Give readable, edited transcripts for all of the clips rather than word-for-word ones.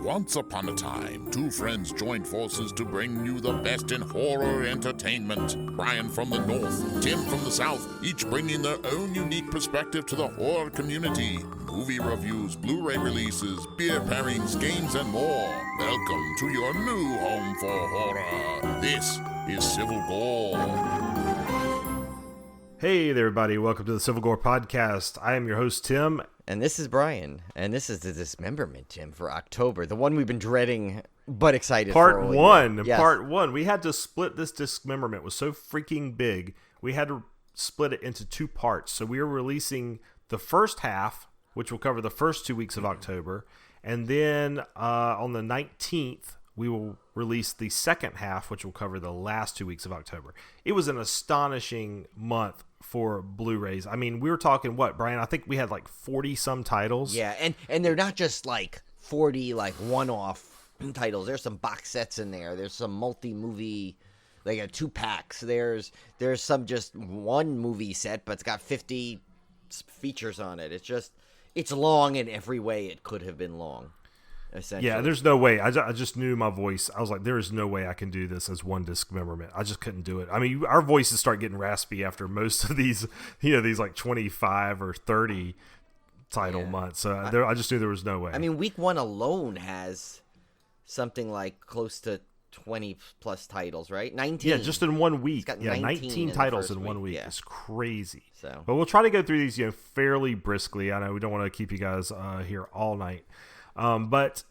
Once upon a time, two friends joined forces to bring you the best in horror entertainment. Brian from the north, Tim from the south, each bringing their own unique perspective to the horror community. Movie reviews, Blu-ray releases, beer pairings, games, and more. Welcome to your new home for horror. This is Civil Gore. Hey there, everybody. Welcome to the Civil Gore Podcast. I am your host, Tim. And this is Brian. And this is the Dismemberment, Tim, for October. The one we've been dreading, but excited for. Part one. We had to split this Dismemberment. It was so freaking big. We had to split it into two parts. So we are releasing the first half, which will cover the first 2 weeks of October. And then on the 19th, we will release the second half, which will cover the last 2 weeks of October. It was an astonishing month for Blu-rays. I mean, we were talking, what, Brian? I think we had like 40-some titles. Yeah, and they're not just like 40 like one-off titles. There's some box sets in there. There's some multi-movie, like 2 packs. There's some just one movie set, but it's got 50 features on it. It's long in every way it could have been long. Yeah, there's no way. I just knew my voice. I was like, there is no way I can do this as one Dismemberment. I just couldn't do it. I mean, our voices start getting raspy after most of these, these like 25 or 30 title months. So I just knew there was no way. I mean, week 1 alone has something like close to 20 plus titles, right? 19. Yeah, just in 1 week. It's got 19 titles in 1 week. Yeah. It's crazy. So, but we'll try to go through these, fairly briskly. I know we don't want to keep you guys here all night. But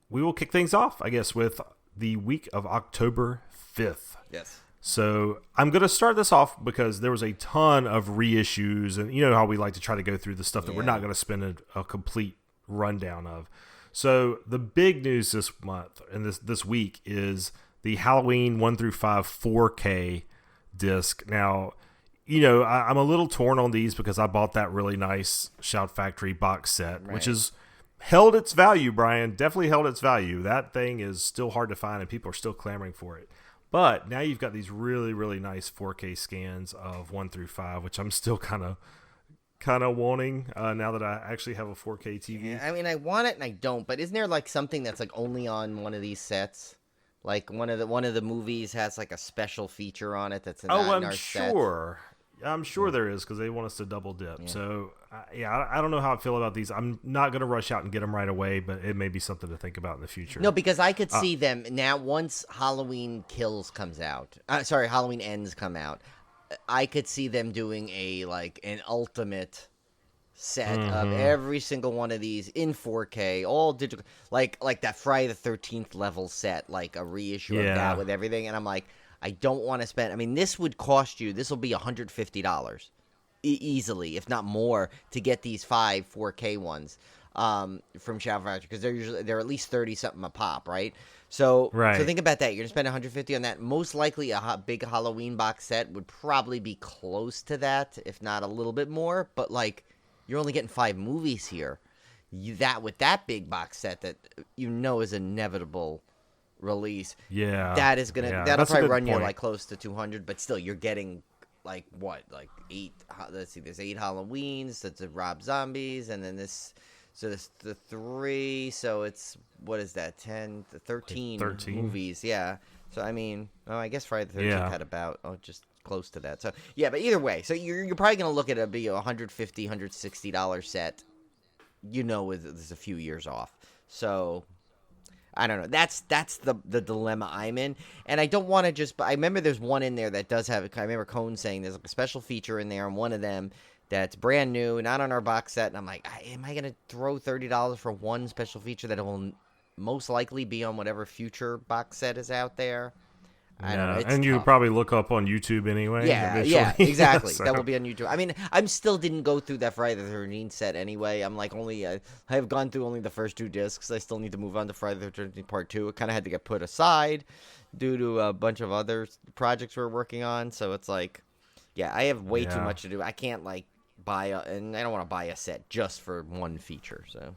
we will kick things off, I guess, with the week of October 5th. Yes. So I'm going to start this off because there was a ton of reissues, and you know how we like to try to go through the stuff that we're not going to spend a complete rundown of. So the big news this month and this week is the Halloween 1 through 5 4K disc. Now, I'm a little torn on these because I bought that really nice Shout Factory box set, which is held its value, Brian. Definitely held its value. That thing is still hard to find, and people are still clamoring for it. But now you've got these really, really nice 4K scans of 1 through 5, which I'm still kind of wanting now that I actually have a 4K TV. Yeah, I mean, I want it and I don't. But isn't there like something that's like only on one of these sets? Like one of the movies has like a special feature on it that's in our set. I'm sure there is because they want us to double dip. Yeah. So, I don't know how I feel about these. I'm not going to rush out and get them right away, but it may be something to think about in the future. No, because I could see them now once Halloween Halloween Ends come out. I could see them doing an ultimate set of every single one of these in 4K, all digital, like that Friday the 13th level set, like a reissue of that with everything. And I'm like, I don't want to spend. I mean, this will be $150 easily, if not more, to get these 5 4K ones from Shout Factory because they're at least 30 something a pop, right? So think about that. You're gonna spend $150 on that. Most likely, a big Halloween box set would probably be close to that, if not a little bit more. But like, you're only getting 5 movies here. With that big box set that is inevitable release, that is that'll probably run you like close to $200, but still you're getting like 8. Let's see, there's 8 Halloweens, that's a Rob Zombies, and then this the 3, so it's, what is that, 10 to 13 movies. So I mean, I guess Friday the 13th had about just close to that. So but either way, so you're probably gonna look at it be a $150, $160 set, there's a few years off. So I don't know. That's the dilemma I'm in, and I don't want to just. I remember there's one in there that does have. I remember Cone saying there's like a special feature in there, and one of them that's brand new, not on our box set. And I'm like, am I gonna throw $30 for one special feature that will most likely be on whatever future box set is out there? I don't know. It's and you tough. Probably look up on YouTube anyway. Yeah, exactly. So. That will be on YouTube. I mean, I'm still didn't go through that Friday the 13th set anyway. I'm like I have gone through only the first 2 discs. I still need to move on to Friday the 13th Part 2. It kind of had to get put aside due to a bunch of other projects we're working on. So it's like, I have way too much to do. I can't and I don't want to buy a set just for one feature. So.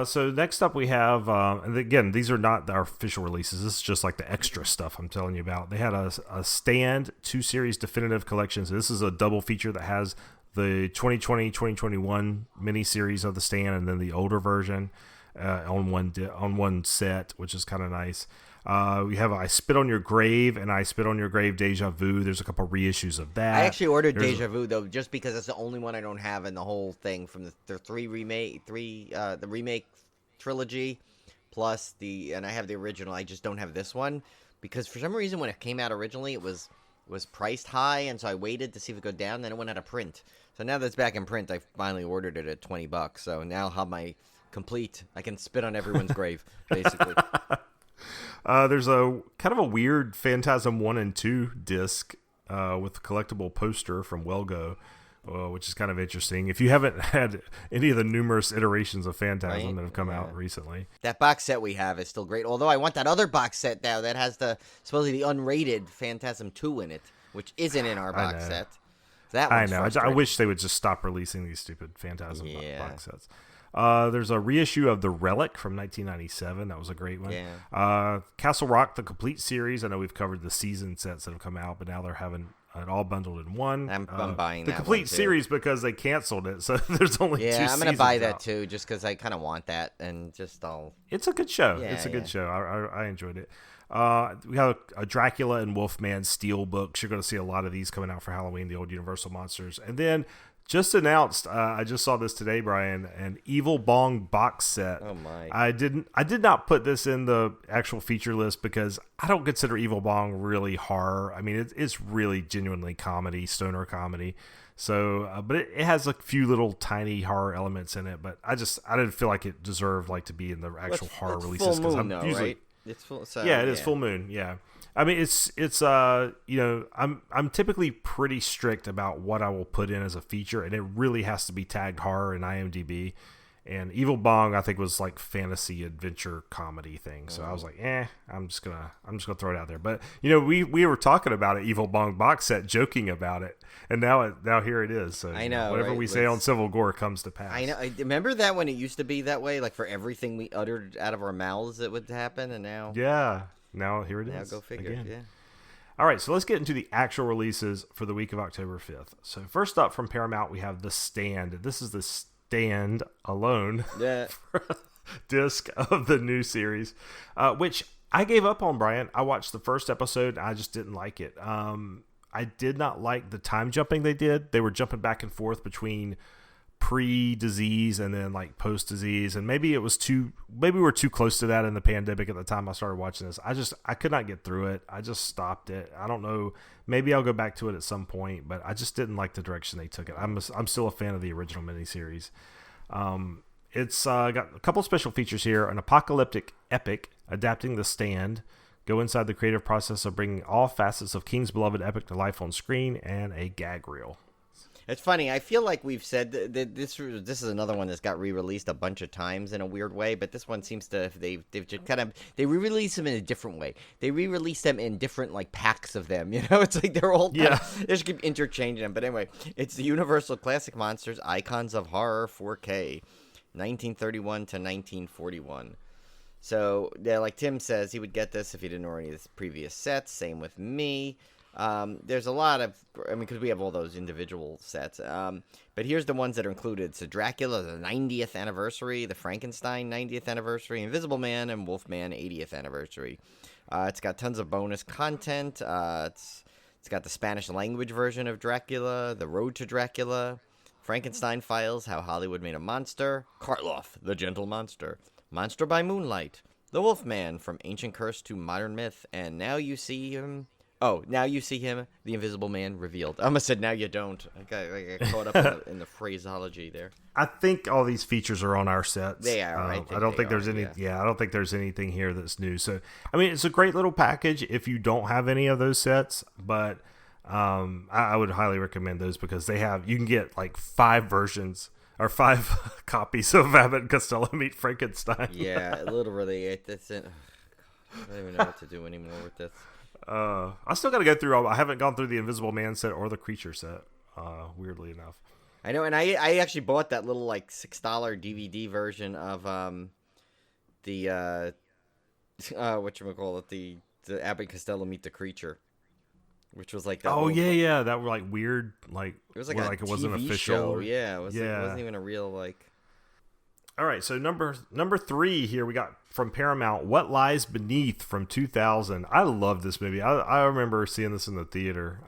So next up we have, and again, these are not our official releases. This is just like the extra stuff I'm telling you about. They had a Stand 2-series definitive collection. So this is a double feature that has the 2020-2021 miniseries of the Stand and then the older version. on one set, which is kind of nice. We have I Spit on Your Grave and I Spit on Your Grave Deja Vu. There's a couple reissues of that. I actually ordered Deja Vu though, just because that's the only one I don't have in the whole thing from the the remake trilogy, plus and I have the original. I just don't have this one because for some reason when it came out originally it was priced high, and so I waited to see if it would go down. Then it went out of print. So now that it's back in print, I finally ordered it at $20. So now I'll have my complete. I can spit on everyone's grave, basically. There's a kind of a weird Phantasm 1 and 2 disc with a collectible poster from Welgo, which is kind of interesting. If you haven't had any of the numerous iterations of Phantasm that have come out recently. That box set we have is still great, although I want that other box set now that has supposedly the unrated Phantasm 2 in it, which isn't in our box set. So that I know. I wish they would just stop releasing these stupid Phantasm box sets. There's a reissue of The Relic from 1997. That was a great one. Yeah. Castle Rock, the complete series. I know we've covered the season sets that have come out, but now they're having it all bundled in one. I'm buying the that complete series because they canceled it, so there's only two seasons. Yeah, I'm going to buy that too, just because I kind of want that, and just I'll... It's a good show. It's a good show. I enjoyed it. We have a Dracula and Wolfman steel books. You're going to see a lot of these coming out for Halloween, the old Universal monsters. And then just announced, I just saw this today, Brian, an Evil Bong box set. Oh my! I did not put this in the actual feature list because I don't consider Evil Bong really horror. I mean, it's really genuinely comedy, stoner comedy. So, but it has a few little tiny horror elements in it. But I didn't feel like it deserved to be in the actual horror releases because I'm usually right? It's full. So, it is full moon. Yeah. I mean, it's I'm typically pretty strict about what I will put in as a feature, and it really has to be tagged horror in IMDb. And Evil Bong, I think, was like fantasy adventure comedy thing. So I was like, I'm just gonna throw it out there. But we were talking about an Evil Bong box set, joking about it, and now here it is. So I know whatever we say on Civil Gore comes to pass. I know. I remember that when it used to be that way, like for everything we uttered out of our mouths, it would happen, and now now here it is. Now go figure. Again. Yeah. All right, so let's get into the actual releases for the week of October 5th. So first up from Paramount, we have The Stand. This is the stand alone disc of the new series, which I gave up on, Brian. I watched the first episode. And I just didn't like it. I did not like the time jumping they did. They were jumping back and forth between pre-disease and then post-disease, and maybe we were too close to that in the pandemic at the time I started watching this. I could not get through it. I just stopped it. I don't know, maybe I'll go back to it at some point, but I just didn't like the direction they took it. I'm still a fan of the original miniseries. It's got a couple special features here: an apocalyptic epic adapting The Stand, go inside the creative process of bringing all facets of King's beloved epic to life on screen, and a gag reel. It's funny. I feel like we've said that this is another one that's got re-released a bunch of times in a weird way, but this one seems to they've just they re-release them in a different way. They re-release them in different packs of them. It's like they're all they just keep interchanging them. But anyway, it's the Universal Classic Monsters Icons of Horror 4K, 1931 to 1941. So yeah, like Tim says, he would get this if he didn't know any of the previous sets. Same with me. There's a lot of, because we have all those individual sets. But here's the ones that are included. So Dracula, the 90th anniversary, the Frankenstein 90th anniversary, Invisible Man, and Wolfman 80th anniversary. It's got tons of bonus content. It's got the Spanish language version of Dracula, The Road to Dracula, Frankenstein Files, How Hollywood Made a Monster, Karloff, the Gentle Monster, Monster by Moonlight, The Wolfman, From Ancient Curse to Modern Myth, and Now You See Him... now you see him, the Invisible Man revealed. I almost said now you don't. I got caught up in the phraseology there. I think all these features are on our sets. They are. I don't think there's any. Yeah, I don't think there's anything here that's new. So, I mean, it's a great little package if you don't have any of those sets. But I would highly recommend those because you can get 5 versions or 5 copies of Abbott and Costello Meet Frankenstein. Yeah, literally. I don't even know what to do anymore with this. I still got to go through I haven't gone through the Invisible Man set or the Creature set, weirdly enough. I know, and I actually bought that little $6 DVD version of the whatchamacallit, the Abbott Costello Meet the Creature, which was that. Oh yeah, that were weird, it was it wasn't TV official. show. Yeah, it wasn't even a real All right, so number 3 here we got from Paramount, What Lies Beneath from 2000. I love this movie. I remember seeing this in the theater.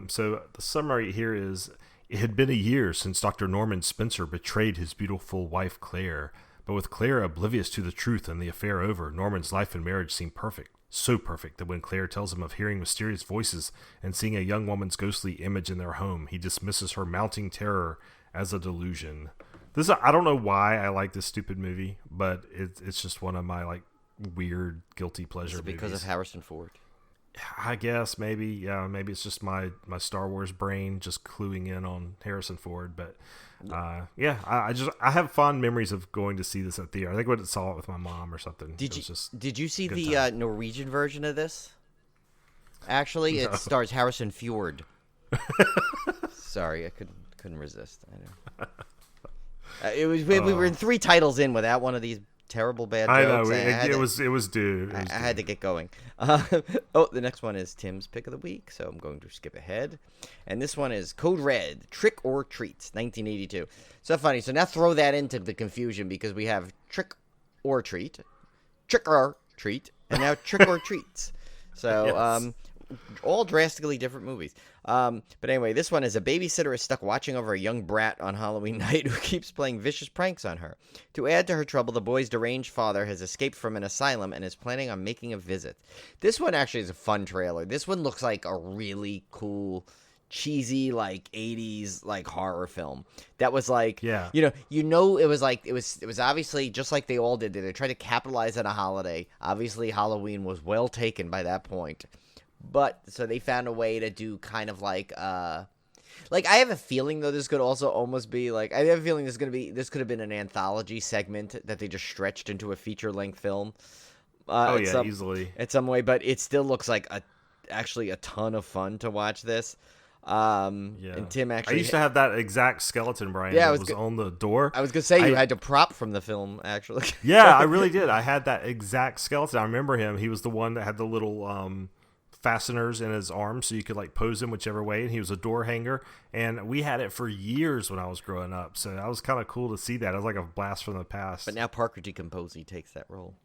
So the summary here is, it had been a year since Dr. Norman Spencer betrayed his beautiful wife Claire. But with Claire oblivious to the truth and the affair over, Norman's life and marriage seem perfect. So perfect that when Claire tells him of hearing mysterious voices and seeing a young woman's ghostly image in their home, he dismisses her mounting terror as a delusion. I don't know why I like this stupid movie, but it's just one of my like weird guilty pleasure movies. Because of Harrison Ford? I guess maybe. Yeah, maybe it's just my Star Wars brain just cluing in on Harrison Ford. But I have fond memories of going to see this at theater. I think I saw it with my mom or something. Did you see the Norwegian version of this? Actually, it stars Harrison Fjord. Sorry, I couldn't resist. I know. We were in 3 titles in without one of these terrible bad jokes. I know it was due. I had to get going. The next one is Tim's pick of the week, so I'm going to skip ahead. And this one is Code Red, Trick or Treats, 1982. So funny. So now throw that into the confusion because we have Trick or Treat, and now Trick or Treats. So yes. All drastically different movies. But anyway, this one is a babysitter is stuck watching over a young brat on Halloween night who keeps playing vicious pranks on her. To add to her trouble, the boy's deranged father has escaped from an asylum and is planning on making a visit. This one actually is a fun trailer. This one looks like a really cool, cheesy, like 80s like horror film. That was like, it was obviously just like they all did. They tried to capitalize on a holiday. Obviously, Halloween was well taken by that point. But so they found a way to do kind of like I have a feeling though this could also almost be like I have a feeling this could have been an anthology segment that they just stretched into a feature length film. Easily at some way, but it still looks like actually a ton of fun to watch this. And Tim actually I used to have that exact skeleton, Brian. Yeah, that was on the door. I was gonna say you had to prop from the film actually. Yeah, I really did. I had that exact skeleton. I remember him. He was the one that had the little fasteners in his arms so you could like pose him whichever way, and he was a door hanger, and we had it for years when I was growing up, so that was kind of cool to see that. It was like a blast from the past. But now Parker Decomposi takes that role.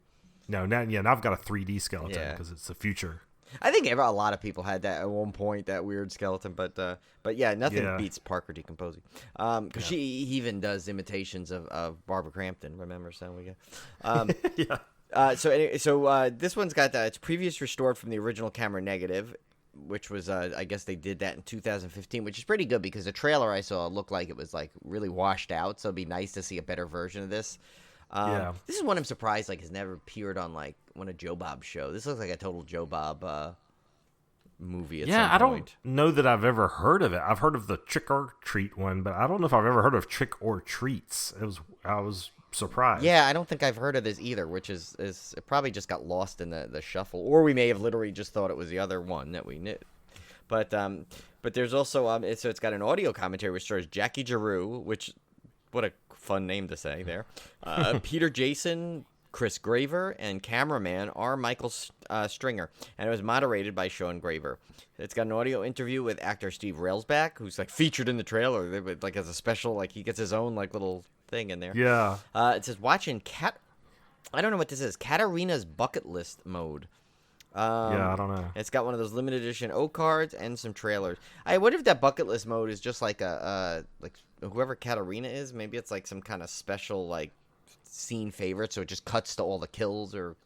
Now I've got a 3D skeleton because it's the future. I think a lot of people had that at one point, that weird skeleton, but nothing beats Parker Decomposi, because he even does imitations of Barbara Crampton, remember? So we go So this one's got it's previous restored from the original camera negative, which was I guess they did that in 2015, which is pretty good because the trailer I saw looked like it was like really washed out. So it'd be nice to see a better version of this. This is one I'm surprised has never appeared on like one of Joe Bob's show. This looks like a total Joe Bob movie. At some point. I don't know that I've ever heard of it. I've heard of the Trick or Treat one, but I don't know if I've ever heard of Trick or Treats. I was surprised. Yeah, I don't think I've heard of this either, which is it probably just got lost in the shuffle, or we may have literally just thought it was the other one that we knew. But there's also so it's got an audio commentary which stars Jackie Giroux, which what a fun name to say there. Peter Jason, Chris Graver, and cameraman R. Michael Stringer, and it was moderated by Sean Graver. It's got an audio interview with actor Steve Railsback, who's like featured in the trailer, like as a special, like he gets his own like little thing in there. Yeah. It says watching I don't know what this is. Katarina's bucket list mode. I don't know. It's got one of those limited edition O cards and some trailers. I wonder if that bucket list mode is just like like whoever Katarina is. Maybe it's like some kind of special like scene favorite, so it just cuts to all the kills or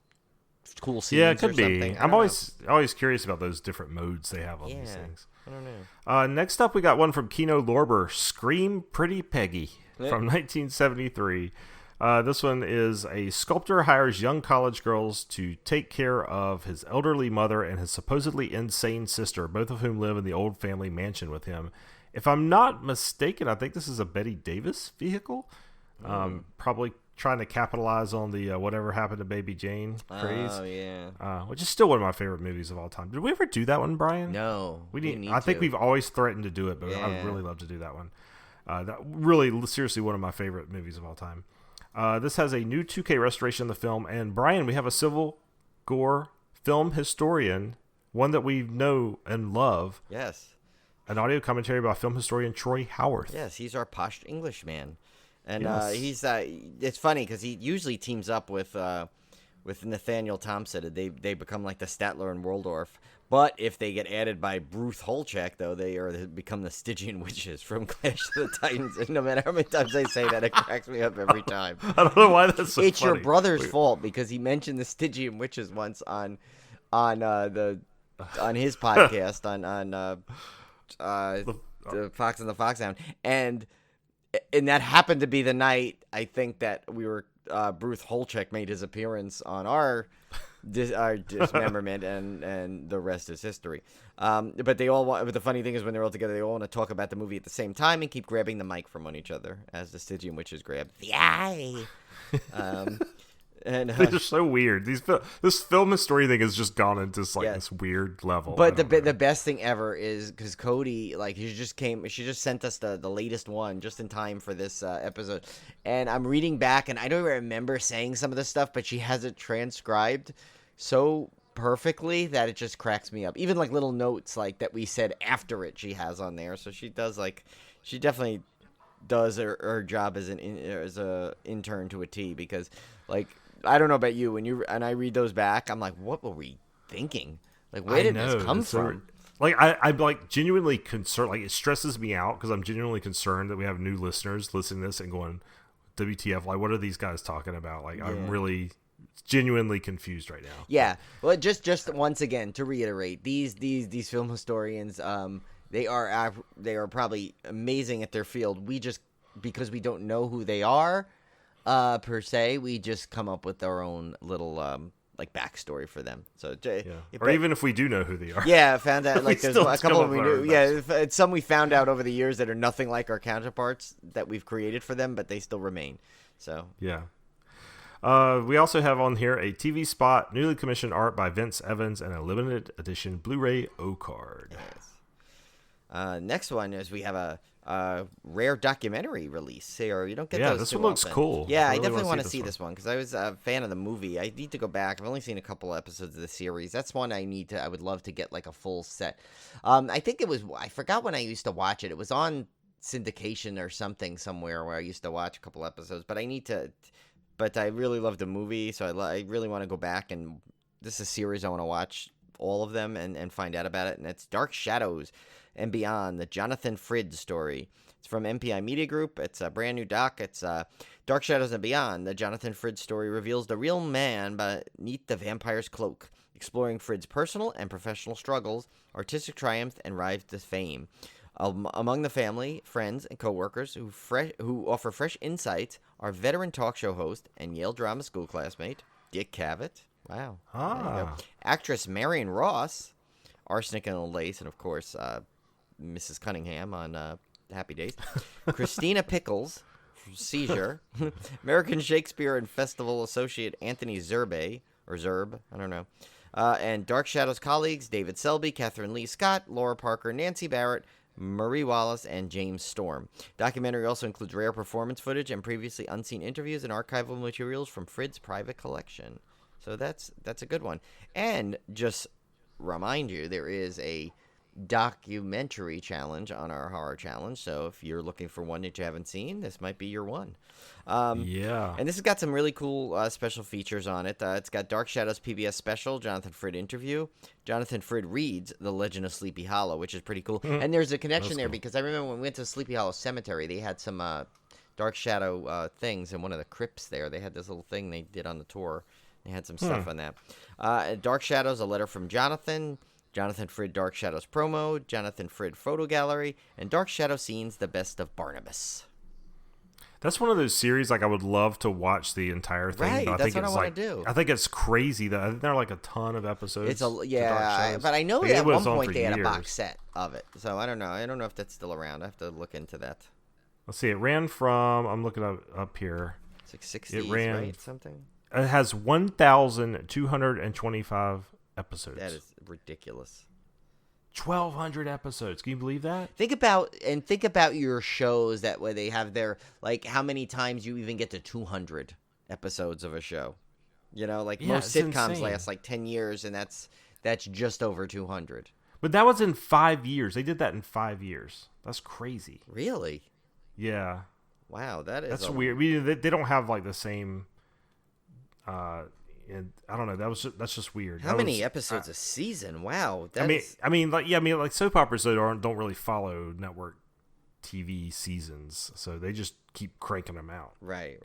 cool scenes. Yeah, it could or be. Something. I'm always curious about those different modes they have on these things. I don't know. Next up, we got one from Kino Lorber, Scream Pretty Peggy, from 1973. This one is a sculptor hires young college girls to take care of his elderly mother and his supposedly insane sister, both of whom live in the old family mansion with him. If I'm not mistaken, I think this is a Bette Davis vehicle. Probably trying to capitalize on the Whatever Happened to Baby Jane craze. Oh, yeah. Which is still one of my favorite movies of all time. Did we ever do that one, Brian? No. We need I think we've always threatened to do it, but I would really love to do that one. That really, seriously, one of my favorite movies of all time. This has a new 2K restoration of the film, and Brian, we have a Civil Gore film historian, one that we know and love. Yes. An audio commentary by film historian Troy Howarth. Yes, he's our posh Englishman. And he's it's funny because he usually teams up with Nathaniel Thompson. They become like the Statler and Waldorf. But if they get added by Bruce Holchek, though, they become the Stygian witches from Clash of the Titans. And no matter how many times I say that, it cracks me up every time. I don't know why that's so It's funny. your brother's fault because he mentioned the Stygian witches once on his podcast on the Fox and the Foxhound, and that happened to be the night I think that we were Bruce Holchek made his appearance on our dismemberment, and the rest is history. But they all want. But the funny thing is, when they're all together, they all want to talk about the movie at the same time and keep grabbing the mic from on each other as the Stygian witches grab the eye. And they're so weird. This film history thing has just gone into this weird level. But the best thing ever is because Cody, she just sent us the latest one just in time for this episode, and I'm reading back, and I don't even remember saying some of this stuff, but she has it transcribed so perfectly that it just cracks me up. Even like little notes like that we said after it, she has on there. So she does she definitely does her job as a intern to a T, because I don't know about you, and I read those back, I'm like, what were we thinking? Like, where did this come from? I'm genuinely concerned. Like, it stresses me out because I'm genuinely concerned that we have new listeners listening to this and going, WTF, like, what are these guys talking about? Like, I'm really genuinely confused right now. Yeah. Well, just once again, to reiterate, these film historians, they are probably amazing at their field. We just, because we don't know who they are, per se, we just come up with our own little backstory for them. So or even if we do know who they are, found out there's a couple we knew. It's some we found out over the years that are nothing like our counterparts that we've created for them, but they still remain. So yeah. We also have on here a TV spot, newly commissioned art by Vince Evans, and a limited edition Blu-ray O-card. Yes. Next one is we have a rare documentary release here. You don't get those this too one looks often. cool. Yeah, I definitely want to see this one because I was a fan of the movie. I need to go back. I've only seen a couple episodes of the series. That's one I would love to get like a full set. I think I forgot when I used to watch it. It was on syndication or something somewhere where I used to watch a couple episodes, but I really love the movie, so I really want to go back, and this is a series I want to watch all of them and find out about it, and it's Dark Shadows and Beyond, the Jonathan Frid story. It's from MPI Media Group. It's a brand new doc. It's Dark Shadows and Beyond, the Jonathan Frid story reveals the real man beneath the vampire's cloak, exploring Frid's personal and professional struggles, artistic triumphs, and rise to fame. Among the family, friends, and co-workers who offer fresh insights are veteran talk show host and Yale Drama School classmate Dick Cavett. Wow. Actress Marion Ross, Arsenic and Lace, and of course Mrs. Cunningham on Happy Days. Christina Pickles, Seizure. American Shakespeare and Festival associate Anthony Zerbe, or Zerb, I don't know. And Dark Shadows colleagues David Selby, Catherine Lee Scott, Laura Parker, Nancy Barrett, Marie Wallace, and James Storm. Documentary also includes rare performance footage and previously unseen interviews and archival materials from Frid's private collection. So that's a good one. And just remind you, there is a documentary challenge on our horror challenge. So if you're looking for one that you haven't seen, this might be your one. And this has got some really cool special features on it. It's got Dark Shadows PBS special, Jonathan Frid interview. Jonathan Frid reads The Legend of Sleepy Hollow, which is pretty cool. And there's a connection there because I remember when we went to Sleepy Hollow Cemetery, they had some Dark Shadow things in one of the crypts there. They had this little thing they did on the tour. They had some stuff on that. Dark Shadows, a letter from Jonathan. Jonathan Frid Dark Shadows promo, Jonathan Frid photo gallery, and Dark Shadow scenes, the best of Barnabas. That's one of those series I would love to watch the entire thing. Right, but that's what I want to do. I think it's crazy that I think there are a ton of episodes. But I know that at one point they had a box set of it. So I don't know. I don't know if that's still around. I have to look into that. Let's see. It ran from. I'm looking up here. It's like 60s, right? Something. It has 1,225 episodes. That is ridiculous. 1,200 episodes. Can you believe that? Think about your shows that way they have their how many times you even get to 200 episodes of a show. Most sitcoms insane. last 10 years, and that's just over 200. But that was in 5 years. They did that in 5 years. That's crazy. Really? Yeah. Wow, that's weird. They don't have like the same. And I don't know. That's just weird. How many episodes a season? Wow. I mean, like soap operas don't really follow network TV seasons, so they just keep cranking them out. Right.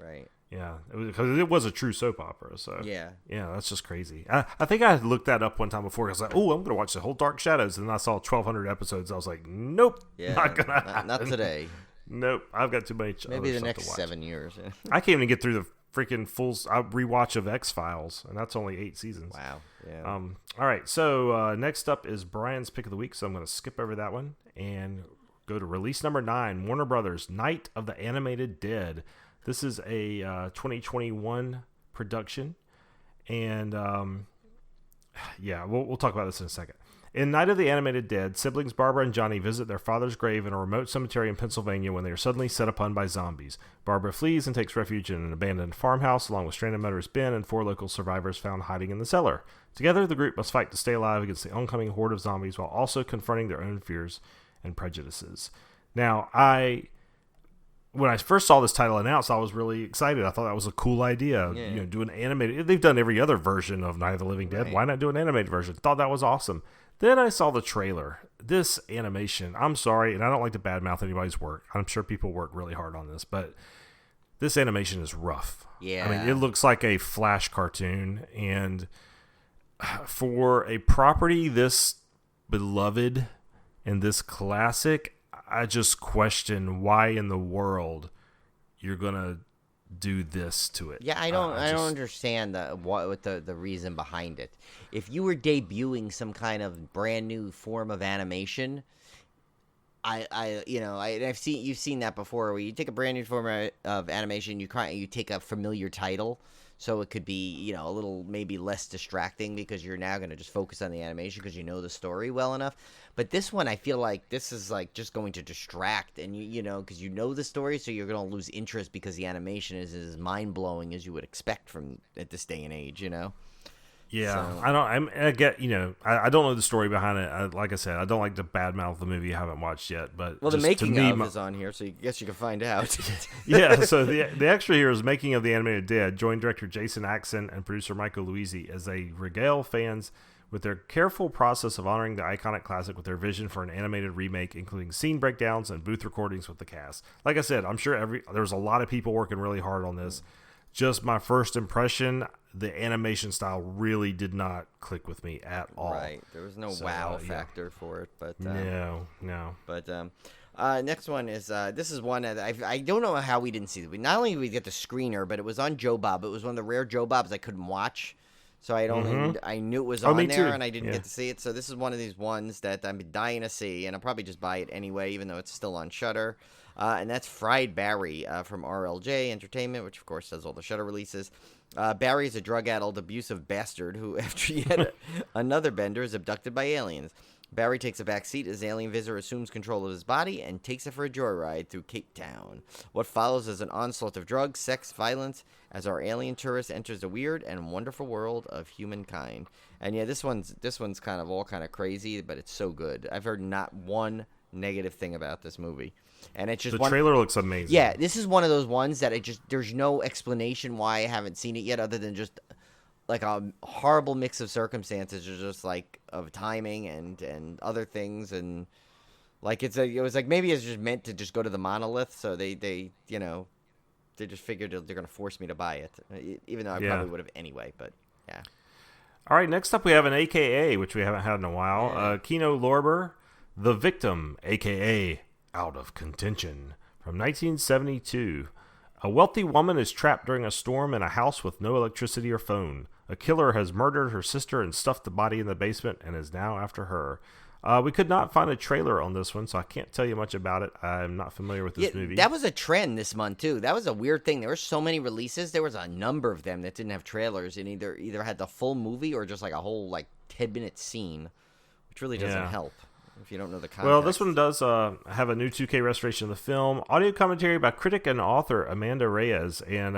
Yeah, because it was a true soap opera. So yeah, that's just crazy. I think I had looked that up one time before. I was like, oh, I'm gonna watch the whole Dark Shadows, and then I saw 1,200 episodes. I was like, nope, not gonna not today. Nope, I've got too much. Maybe the next 7 years. I can't even get through the freaking full rewatch of X-Files, and that's only 8 seasons. Wow. Yeah. All right, so next up is Brian's pick of the week, so I'm going to skip over that one and go to release number 9, Warner Brothers, Night of the Animated Dead. This is a 2021 production, and we'll talk about this in a second. In Night of the Animated Dead, siblings Barbara and Johnny visit their father's grave in a remote cemetery in Pennsylvania when they are suddenly set upon by zombies. Barbara flees and takes refuge in an abandoned farmhouse along with stranded motorist Ben and 4 local survivors found hiding in the cellar. Together, the group must fight to stay alive against the oncoming horde of zombies while also confronting their own fears and prejudices. Now, when I first saw this title announced, I was really excited. I thought that was a cool idea. Yeah. Do an animated. They've done every other version of Night of the Living Dead. Right. Why not do an animated version? Thought that was awesome. Then I saw the trailer. This animation, I'm sorry, and I don't like to badmouth anybody's work. I'm sure people work really hard on this, but this animation is rough. Yeah. I mean, it looks like a Flash cartoon, and for a property this beloved and this classic, I just question why in the world you're gonna do this to it. Yeah, I don't understand the reason behind it. If you were debuting some kind of brand new form of animation, I've seen that before, where you take a brand new form of animation, you take a familiar title, so it could be a little maybe less distracting because you're now going to just focus on the animation because you know the story well enough. But this one, I feel like this is like just going to distract, and because you know the story, so you're going to lose interest because the animation is as mind blowing as you would expect from at this day and age. Yeah, So. I don't know the story behind it. Like I said, I don't like to badmouth the movie I haven't watched yet. But Well, the making of is on here, so I guess you can find out. Yeah, so the extra here is Making of the Animated Dead. Join director Jason Axon and producer Michael Luisi as they regale fans with their careful process of honoring the iconic classic with their vision for an animated remake, including scene breakdowns and booth recordings with the cast. Like I said, I'm sure there's a lot of people working really hard on this. Just my first impression, the animation style really did not click with me at all. Right, there was no wow factor for it, but no. But next one is this is one that I don't know how we didn't see it. Not only did we get the screener, but it was on Joe Bob. It was one of the rare Joe Bobs I couldn't watch. So I knew it was on there, too. and I didn't get to see it. So this is one of these ones that I'm dying to see, and I'll probably just buy it anyway, even though it's still on Shudder. And that's Fried Barry from RLJ Entertainment, which of course does all the Shudder releases. Barry is a drug-addled, abusive bastard who, after yet another bender, is abducted by aliens. Barry takes a back seat as alien visitor assumes control of his body and takes it for a joyride through Cape Town. What follows is an onslaught of drugs, sex, violence, as our alien tourist enters the weird and wonderful world of humankind. And yeah, this one's kind of crazy, but it's so good. I've heard not one negative thing about this movie. And it's just the trailer looks amazing. Yeah, this is one of those ones that there's no explanation why I haven't seen it yet, other than just like a horrible mix of circumstances, or just like of timing and other things, and like it was like maybe it's just meant to just go to the monolith, so they just figured they're gonna force me to buy it, even though I probably would have anyway. But yeah. All right, next up we have an AKA, which we haven't had in a while. Yeah. Kino Lorber, The Victim, AKA Out of Contention, from 1972. A wealthy woman is trapped during a storm in a house with no electricity or phone. A killer has murdered her sister and stuffed the body in the basement and is now after her. We could not find a trailer on this one, so I can't tell you much about it. I'm not familiar with this movie. That was a trend this month, too. That was a weird thing. There were so many releases. There was a number of them that didn't have trailers, and either had the full movie or just like a whole 10-minute scene, which really doesn't help if you don't know the context. Well, this one does have a new 2K restoration of the film, audio commentary by critic and author Amanda Reyes, and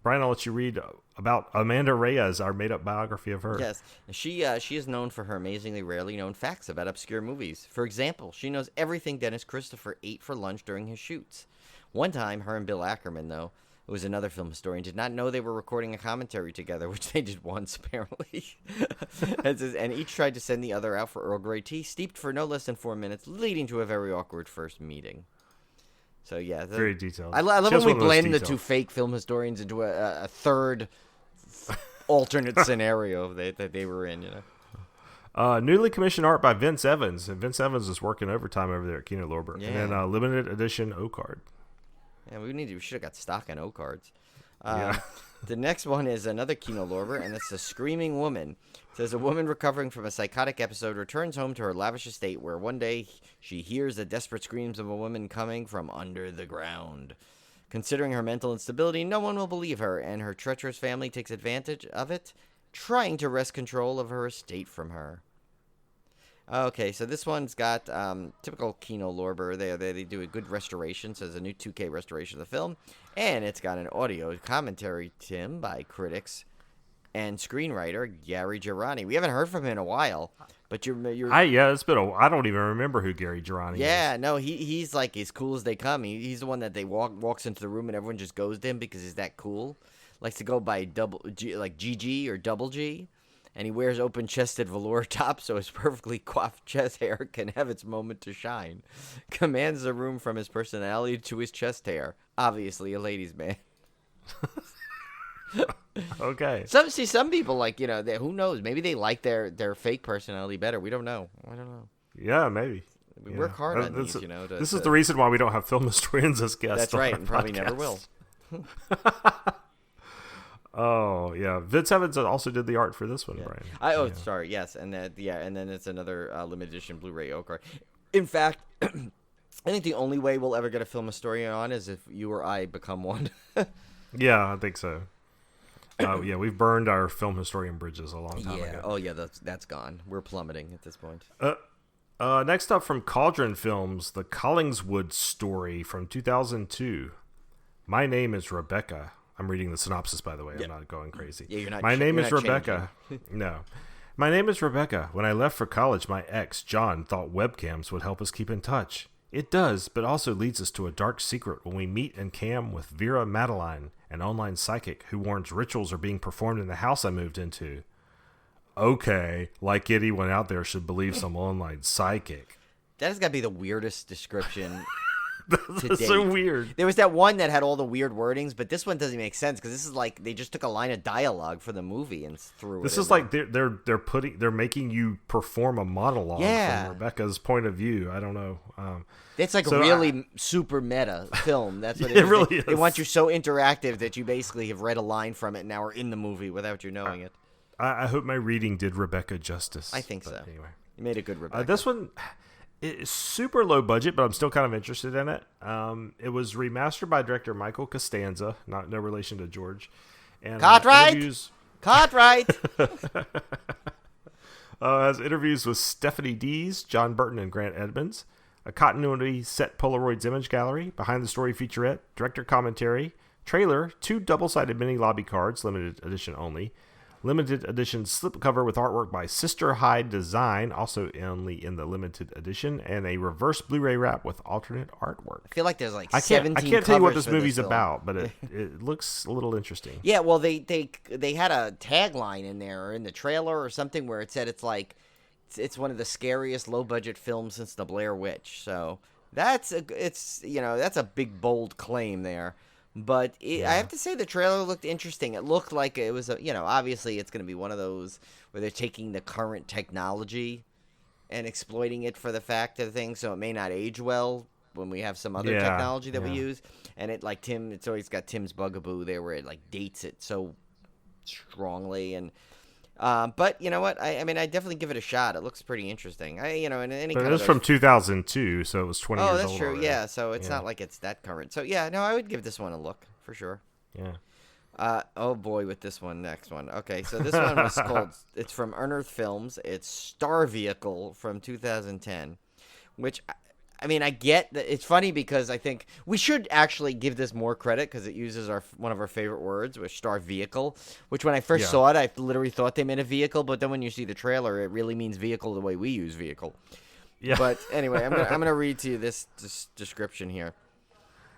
Brian, I'll let you read about Amanda Reyes, our made-up biography of her. Yes, she is known for her amazingly rarely known facts about obscure movies. For example, she knows everything Dennis Christopher ate for lunch during his shoots. One time, her and Bill Ackerman, though, who was another film historian, did not know they were recording a commentary together, which they did once, apparently. And each tried to send the other out for Earl Grey tea, steeped for no less than 4 minutes, leading to a very awkward first meeting. So, yeah. Very detailed. I love when we blend the two fake film historians into a third alternate scenario that they were in, you know. Newly commissioned art by Vince Evans. And Vince Evans is working overtime over there at Kino Lorber. Yeah. And then limited edition O-card. Yeah, we should have got stock on O-cards. Yeah. The next one is another Kino Lorber, and it's a screaming woman. It says a woman recovering from a psychotic episode returns home to her lavish estate where one day she hears the desperate screams of a woman coming from under the ground. Considering her mental instability, no one will believe her, and her treacherous family takes advantage of it, trying to wrest control of her estate from her. Okay, so this one's got typical Kino Lorber. They do a good restoration, so there's a new 2K restoration of the film, and it's got an audio commentary, Tim, by critics and screenwriter Gary Girani. We haven't heard from him in a while, but it's been I don't even remember who Gary Girani is. Yeah, no, he's like as cool as they come. He's the one that they walks into the room and everyone just goes to him because he's that cool. Likes to go by like GG or Double G. And he wears open-chested velour top so his perfectly coiffed chest hair can have its moment to shine. Commands the room from his personality to his chest hair. Obviously a ladies' man. Okay. Some people, like, you know, who knows? Maybe they like their fake personality better. We don't know. I don't know. Yeah, maybe. We work hard on these, you know. This is the reason why we don't have film historians as guests. That's right, and probably never will. Oh, yeah. Vince Evans also did the art for this one, Brian. Sorry, yes. And then it's another limited edition Blu-ray O-card. In fact, I think the only way we'll ever get a film historian on is if you or I become one. Yeah, I think so. Yeah, we've burned our film historian bridges a long time ago. Oh, yeah, that's gone. We're plummeting at this point. Next up from Cauldron Films, The Collingswood Story from 2002. My name is Rebecca. I'm reading the synopsis, by the way. I'm not going crazy. Yeah, you're not. My name is Rebecca. No. My name is Rebecca. When I left for college, my ex, John, thought webcams would help us keep in touch. It does, but also leads us to a dark secret when we meet and cam with Vera Madeline, an online psychic who warns rituals are being performed in the house I moved into. Okay, like anyone out there should believe some online psychic. That has got to be the weirdest description. That's so weird. There was that one that had all the weird wordings, but this one doesn't make sense because this is like they just took a line of dialogue for the movie and threw it. This is like they're making you perform a monologue from Rebecca's point of view. I don't know. It's like really super meta film. That's what it is. Really is. They want you so interactive that you basically have read a line from it and now are in the movie without you knowing it. I hope my reading did Rebecca justice. I think so. Anyway, you made a good Rebecca. This one. It's super low budget, but I'm still kind of interested in it. It was remastered by director Michael Costanza, no relation to George. And Cartwright! Has interviews with Stephanie Dees, John Burton, and Grant Edmonds. A continuity set Polaroids image gallery, behind the story featurette, director commentary, trailer, 2 double-sided mini lobby cards, limited edition only. Limited edition slipcover with artwork by Sister Hyde Design, also only in the limited edition, and a reverse Blu-ray wrap with alternate artwork. I feel like there's like 17 I can't tell you what this movie's about, but it looks a little interesting. Yeah, well, they had a tagline in there or in the trailer or something where it said it's one of the scariest low-budget films since The Blair Witch. So that's a big bold claim there. But I have to say the trailer looked interesting. It looked like it was obviously it's going to be one of those where they're taking the current technology and exploiting it for the fact of the thing, so it may not age well when we have some other technology that we use. And it's always got Tim's bugaboo there where it like dates it so strongly. And but you know what? I mean, I definitely give it a shot. It looks pretty interesting. But it was from 2002, so it was 20 years old. Oh, that's true. Already. Yeah, so it's not like it's that current. So yeah, no, I would give this one a look for sure. Yeah. Oh boy, with this next one. Okay, so this one was called. It's from Unearthed Films. It's Star Vehicle from 2010, which. I mean, I get that it's funny because I think we should actually give this more credit because it uses one of our favorite words, which Star Vehicle, which when I first saw it, I literally thought they meant a vehicle, but then when you see the trailer, it really means vehicle the way we use vehicle. Yeah. But anyway, I'm gonna read to you this description here.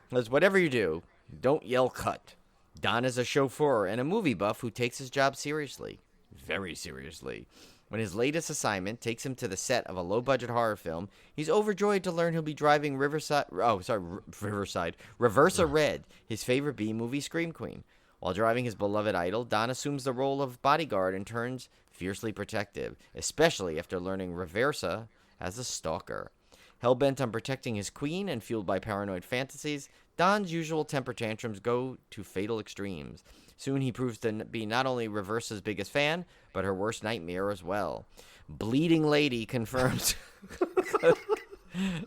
Because whatever you do, don't yell cut. Don is a chauffeur and a movie buff who takes his job seriously. Very seriously. When his latest assignment takes him to the set of a low-budget horror film, he's overjoyed to learn he'll be driving Reversa Red, his favorite B-movie scream queen. While driving his beloved idol, Don assumes the role of bodyguard and turns fiercely protective, especially after learning Reversa as a stalker. Hell-bent on protecting his queen and fueled by paranoid fantasies, Don's usual temper tantrums go to fatal extremes. Soon he proves to be not only Reversa's biggest fan, but her worst nightmare as well. Bleeding Lady confirms...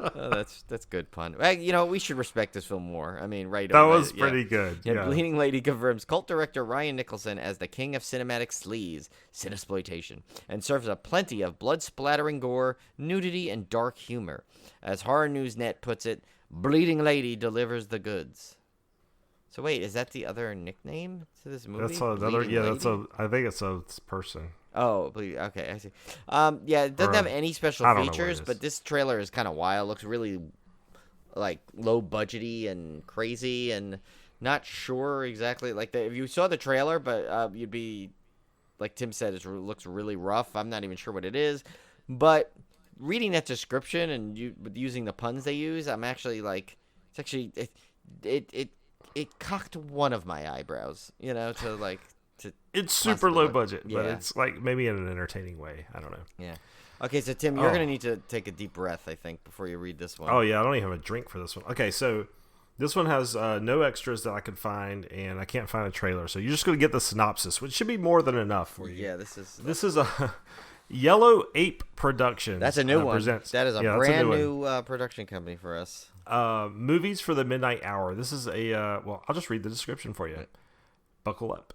Oh, that's good pun. We should respect this film more. I mean, right? That was pretty good. Yeah. Bleeding Lady confirms cult director Ryan Nicholson as the king of cinematic sleaze, cinesploitation, and serves up plenty of blood-splattering gore, nudity, and dark humor. As Horror News Net puts it, Bleeding Lady delivers the goods. So wait, is that the other nickname to this movie? That's another. Yeah, Lady? I think it's a person. Oh, okay, I see. It doesn't have any special features, but this trailer is kind of wild. It looks really, like, low budgety and crazy, and not sure exactly. Like, if you saw the trailer, but you'd be, like Tim said, it looks really rough. I'm not even sure what it is, but reading that description and using the puns they use, I'm actually like, it cocked one of my eyebrows, to like. It's super low budget, but it's like maybe in an entertaining way. I don't know. Yeah. Okay, so Tim, you're going to need to take a deep breath, I think, before you read this one. Oh, yeah, I don't even have a drink for this one. Okay, so this one has no extras that I could find, and I can't find a trailer. So you're just going to get the synopsis, which should be more than enough for you. Yeah, This is a Yellow Ape Productions. That's a new one. That is a brand new production company for us. Movies for the Midnight Hour. This is I'll just read the description for you. Buckle up.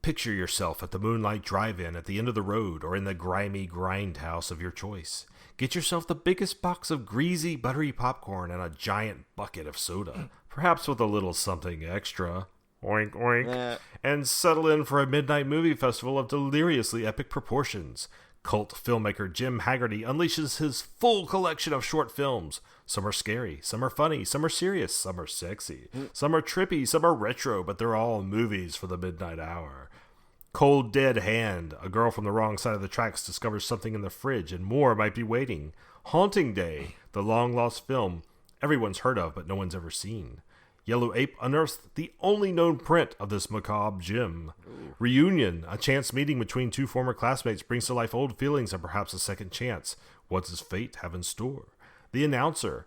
Picture yourself at the Moonlight Drive-In at the end of the road or in the grimy grindhouse of your choice. Get yourself the biggest box of greasy, buttery popcorn and a giant bucket of soda, perhaps with a little something extra. Oink, oink. And settle in for a midnight movie festival of deliriously epic proportions. Cult filmmaker Jim Haggerty unleashes his full collection of short films. Some are scary, some are funny, some are serious, some are sexy, some are trippy, some are retro, but they're all movies for the midnight hour. Cold Dead Hand, a girl from the wrong side of the tracks discovers something in the fridge and more might be waiting. Haunting Day, the long-lost film everyone's heard of but no one's ever seen. Yellow Ape unearths the only known print of this macabre gem. Reunion, a chance meeting between two former classmates brings to life old feelings and perhaps a second chance. What does fate have in store? The Announcer,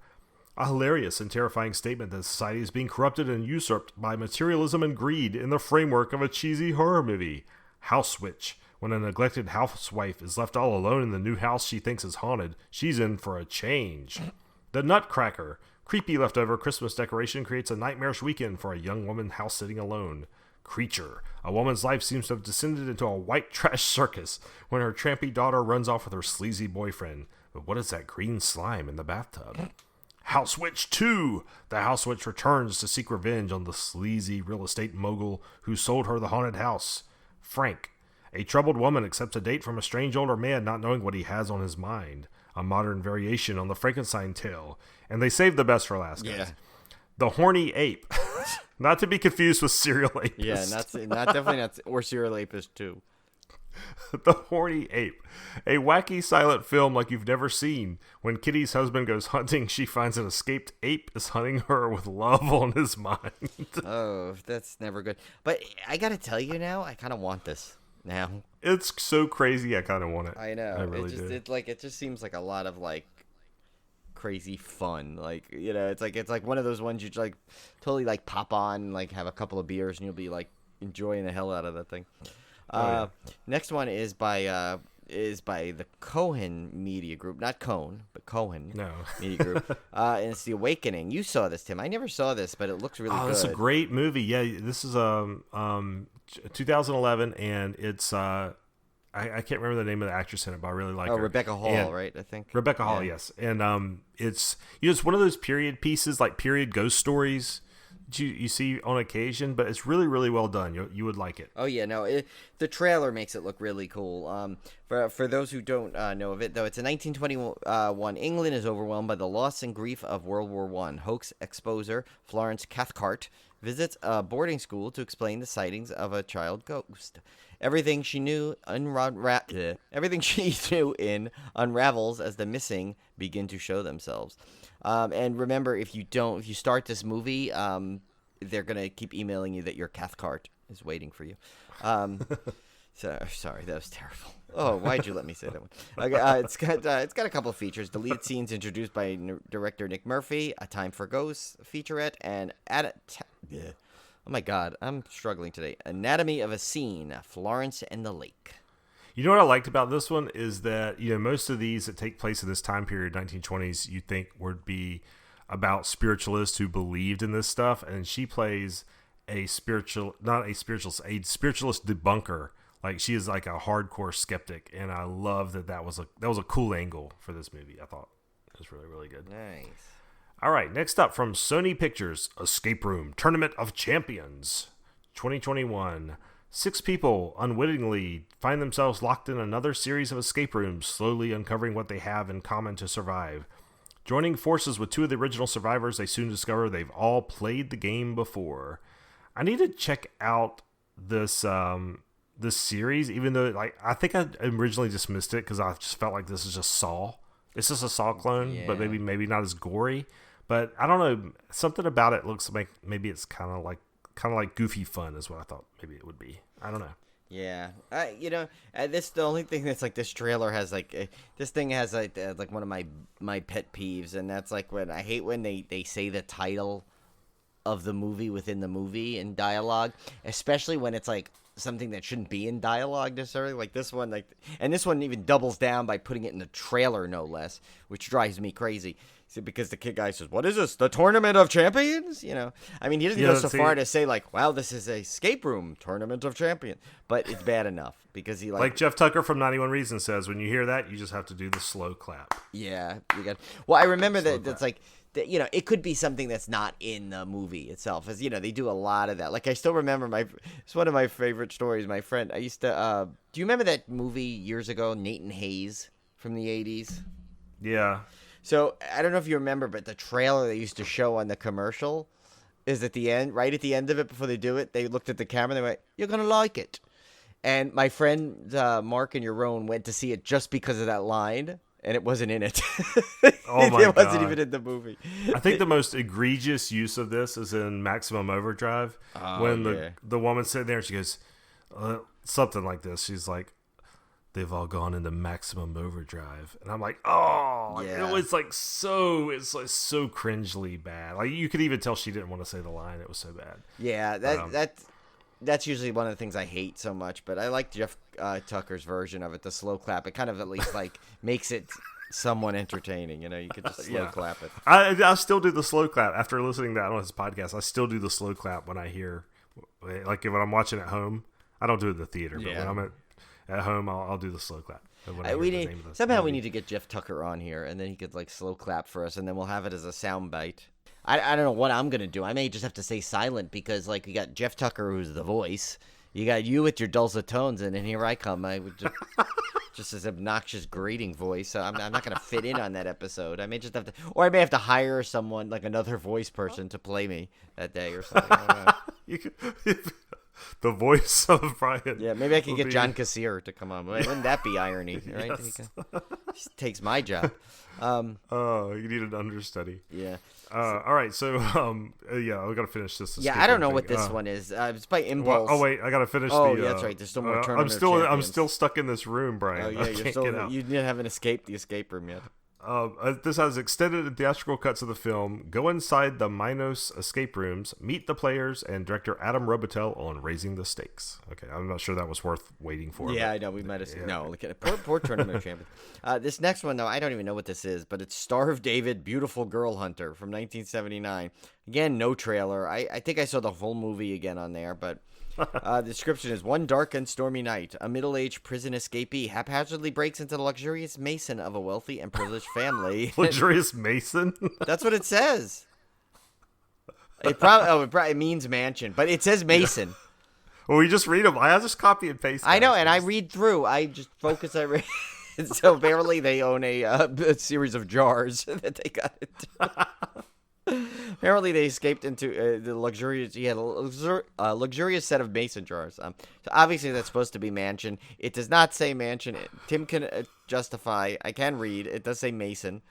a hilarious and terrifying statement that society is being corrupted and usurped by materialism and greed in the framework of a cheesy horror movie. House Witch, when a neglected housewife is left all alone in the new house she thinks is haunted, she's in for a change. The Nutcracker, creepy leftover Christmas decoration creates a nightmarish weekend for a young woman house-sitting alone. Creature, a woman's life seems to have descended into a white trash circus when her trampy daughter runs off with her sleazy boyfriend. But what is that green slime in the bathtub? House Witch 2! The House Witch returns to seek revenge on the sleazy real estate mogul who sold her the haunted house. Frank, a troubled woman accepts a date from a strange older man not knowing what he has on his mind. A modern variation on the Frankenstein tale. And they saved the best for last, guys. Yeah. The Horny Ape. Not to be confused with Serial Apist. Yeah, definitely not, or Serial Apist 2. The Horny Ape. A wacky silent film like you've never seen. When Kitty's husband goes hunting, she finds an escaped ape is hunting her with love on his mind. Oh, that's never good. But I gotta tell you now, I kind of want this now. It's so crazy, I kind of want it. I know. I really do. It just seems like a lot of, like, crazy fun. Like, it's like one of those ones you like totally, like, pop on, like, have a couple of beers, and you'll be, like, enjoying the hell out of that thing. Next one is by the Cohen Media Group, not Cohen, but Cohen Media Group, and it's The Awakening. You saw this, Tim. I never saw this, but it looks really good. This is a great movie. Yeah, this is 2011, and it's I can't remember the name of the actress in it, but I really like her. Rebecca Hall, right? I think Rebecca Hall, yes. And it's one of those period pieces, like period ghost stories. you see on occasion, but it's really, really well done. You would like it. Oh yeah, no, the trailer makes it look really cool. For those who don't know of it, though, it's in 1921. England is overwhelmed by the loss and grief of World War I. Hoax exposer Florence Cathcart visits a boarding school to explain the sightings of a child ghost. Everything she knew unravels as the missing begin to show themselves. And remember, if you start this movie, they're gonna keep emailing you that your Cathcart is waiting for you. So sorry, that was terrible. Oh, why'd you let me say that one? Okay, it's got a couple of features: deleted scenes introduced by director Nick Murphy, A Time for Ghosts featurette, and oh my God, I'm struggling today. Anatomy of a Scene: Florence and the Lake. You know what I liked about this one is that, most of these that take place in this time period, 1920s, you think would be about spiritualists who believed in this stuff, and she plays a spiritualist debunker. Like, she is like a hardcore skeptic, and I love that was a cool angle for this movie. I thought it was really, really good. Nice. All right, next up from Sony Pictures, Escape Room Tournament of Champions, 2021. 6 people unwittingly find themselves locked in another series of escape rooms, slowly uncovering what they have in common to survive. Joining forces with 2 of the original survivors, they soon discover they've all played the game before. I need to check out this series, even though I think I originally dismissed it because I just felt like this is just Saw. It's just a Saw clone, but maybe not as gory. But I don't know, something about it looks like maybe it's kind of like goofy fun is what I thought maybe it would be. I don't know. Yeah, this the only thing that's like this trailer has this thing has like one of my pet peeves, and that's like when I hate when they say the title of the movie within the movie in dialogue, especially when it's like something that shouldn't be in dialogue necessarily, like this one, and this one even doubles down by putting it in the trailer, no less, which drives me crazy. Because the kid guy says, "What is this? The Tournament of Champions?" I mean, he doesn't go so far to say like, "Wow, this is a escape room tournament of champions," but it's bad enough because he like Jeff Tucker from 91 Reasons says, when you hear that, you just have to do the slow clap. Yeah, you got. Well, I remember that that's like. It could be something that's not in the movie itself. As they do a lot of that. Like, I still remember it's one of my favorite stories. My friend, I used to, do you remember that movie years ago, Nathan Hayes from the 80s? Yeah. So, I don't know if you remember, but the trailer they used to show on the commercial is at the end, right at the end of it, before they do it, they looked at the camera and they went, "You're going to like it." And my friend, Mark and Yaron, went to see it just because of that line. And it wasn't in it. Oh my God. It wasn't even in the movie. I think the most egregious use of this is in Maximum Overdrive. When the woman's sitting there and she goes, something like this. She's like, "They've all gone into Maximum Overdrive." And I'm like, oh, yeah. It's like so cringely bad. Like, you could even tell she didn't want to say the line. It was so bad. Yeah, that's usually one of the things I hate so much, but I like Jeff Tucker's version of it, the slow clap. It kind of at least makes it somewhat entertaining. You could just slow clap it. I still do the slow clap after listening to that on his podcast. I still do the slow clap when I hear, like when I'm watching at home. I don't do it in the theater, but when I'm at home, I'll do the slow clap. We need to get Jeff Tucker on here, and then he could slow clap for us, and then we'll have it as a sound bite. I don't know what I'm going to do. I may just have to stay silent because, you got Jeff Tucker, who's the voice. You got you with your dulcet tones, and then here I come. I would just this obnoxious grating voice. So I'm not going to fit in on that episode. I may just have to, or I may have to hire someone, like another voice person, to play me that day or something. I don't know. You could, the voice of Brian. Yeah, maybe I can get John Cassier to come on. Wouldn't that be irony, right? Yes. He takes my job. You need an understudy. Yeah. All right, so we gotta finish this. Yeah, I don't know what this one is. It's by Impulse. Wait, I gotta finish. Oh, yeah, that's right. There's still more tournament. I'm still stuck in this room, Brian. Oh yeah, you haven't escaped the escape room yet. This has extended theatrical cuts of the film. Go inside the Minos escape rooms, meet the players, and director Adam Robitel on raising the stakes. Okay, I'm not sure that was worth waiting for. Yeah, I know. We might have seen. No, look at it. Poor tournament champion. This next one, though, I don't even know what this is, but it's Star of David, Beautiful Girl Hunter from 1979. Again, no trailer. I think I saw the whole movie again on there, but the description is: one dark and stormy night, a middle-aged prison escapee haphazardly breaks into the luxurious mason of a wealthy and privileged family. Luxurious mason? That's what it says. It means mansion, but it says Mason. Well, we just read them. I just copy and paste. I know, and I read through. I just focus. I read. So apparently they own a series of jars that they got into. Apparently they escaped into the luxurious. He had a luxurious set of mason jars. So obviously that's supposed to be mansion. It does not say mansion. Tim can justify. I can read. It does say mason.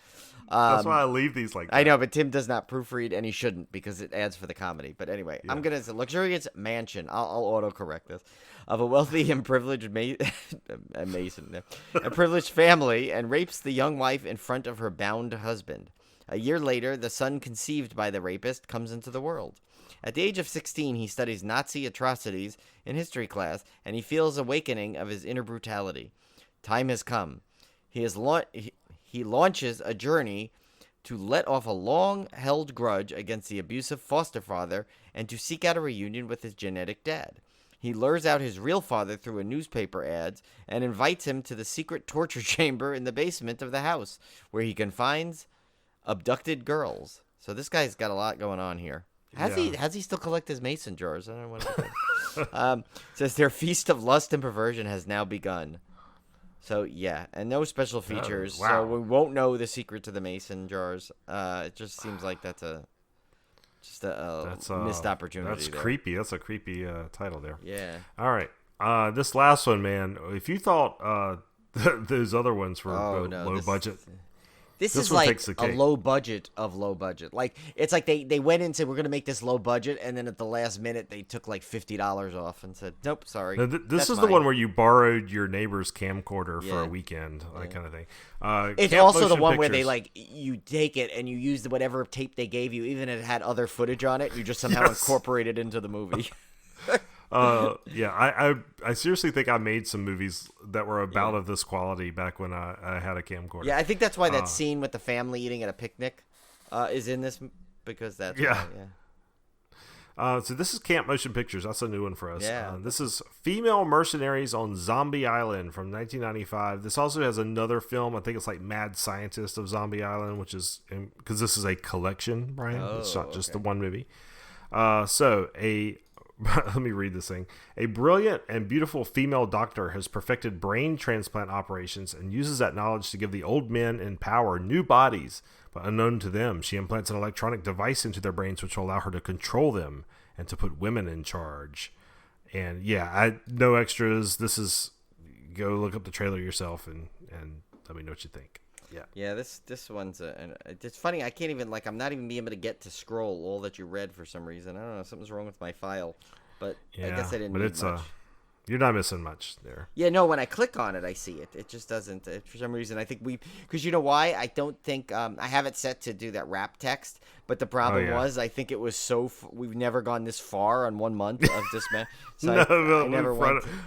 That's why I leave these like that. I know, but Tim does not proofread, and he shouldn't because it adds for the comedy. But anyway, I'm going to say luxurious mansion. I'll autocorrect this. Of a wealthy and privileged Mason, a privileged family, and rapes the young wife in front of her bound husband. A year later, the son conceived by the rapist comes into the world. At the age of 16, he studies Nazi atrocities in history class, and he feels awakening of his inner brutality. Time has come. He launches a journey to let off a long-held grudge against the abusive foster father and to seek out a reunion with his genetic dad. He lures out his real father through a newspaper ads and invites him to the secret torture chamber in the basement of the house, where he confines abducted girls. So this guy's got a lot going on here. Has he still collect his mason jars? I don't know what says their feast of lust and perversion has now begun. So yeah, and no special features. Wow. So we won't know the secret to the mason jars. It just seems like that's a missed opportunity. That's there. creepy. That's a creepy title there. Yeah. All right. This last one, man. If you thought those other ones were low budget. This is like a low budget of low budget. Like it's like they went in and said we're gonna make this low budget, and then at the last minute they took like $50 off and said nope, sorry. Now, this is the one where you borrowed your neighbor's camcorder for a weekend, that kind of thing. It's also the one where they like you take it and you use whatever tape they gave you, even if it had other footage on it. You just somehow incorporate it into the movie. I seriously think I made some movies that were about of this quality back when I had a camcorder. Yeah, I think that's why that scene with the family eating at a picnic is in this, because that's so this is Camp Motion Pictures. That's a new one for us. Yeah. This is Female Mercenaries on Zombie Island from 1995. This also has another film. I think it's like Mad Scientist of Zombie Island, which is because this is a collection, Brian. It's not just the one movie. Let me read this thing. A brilliant and beautiful female doctor has perfected brain transplant operations and uses that knowledge to give the old men in power new bodies. But unknown to them, she implants an electronic device into their brains which will allow her to control them and to put women in charge. And no extras. This is, go look up the trailer yourself and let me know what you think. Yeah, this one's it's funny. I can't even I'm not even being able to get to scroll all that you read for some reason. I don't know, something's wrong with my file, but I guess I didn't. But it's much. You're not missing much there. Yeah, no, when I click on it, I see it. It just doesn't. For some reason, I think because you know why? I don't think I have it set to do that wrap text. But the problem was, I think it was we've never gone this far on 1 month of dismemberment. So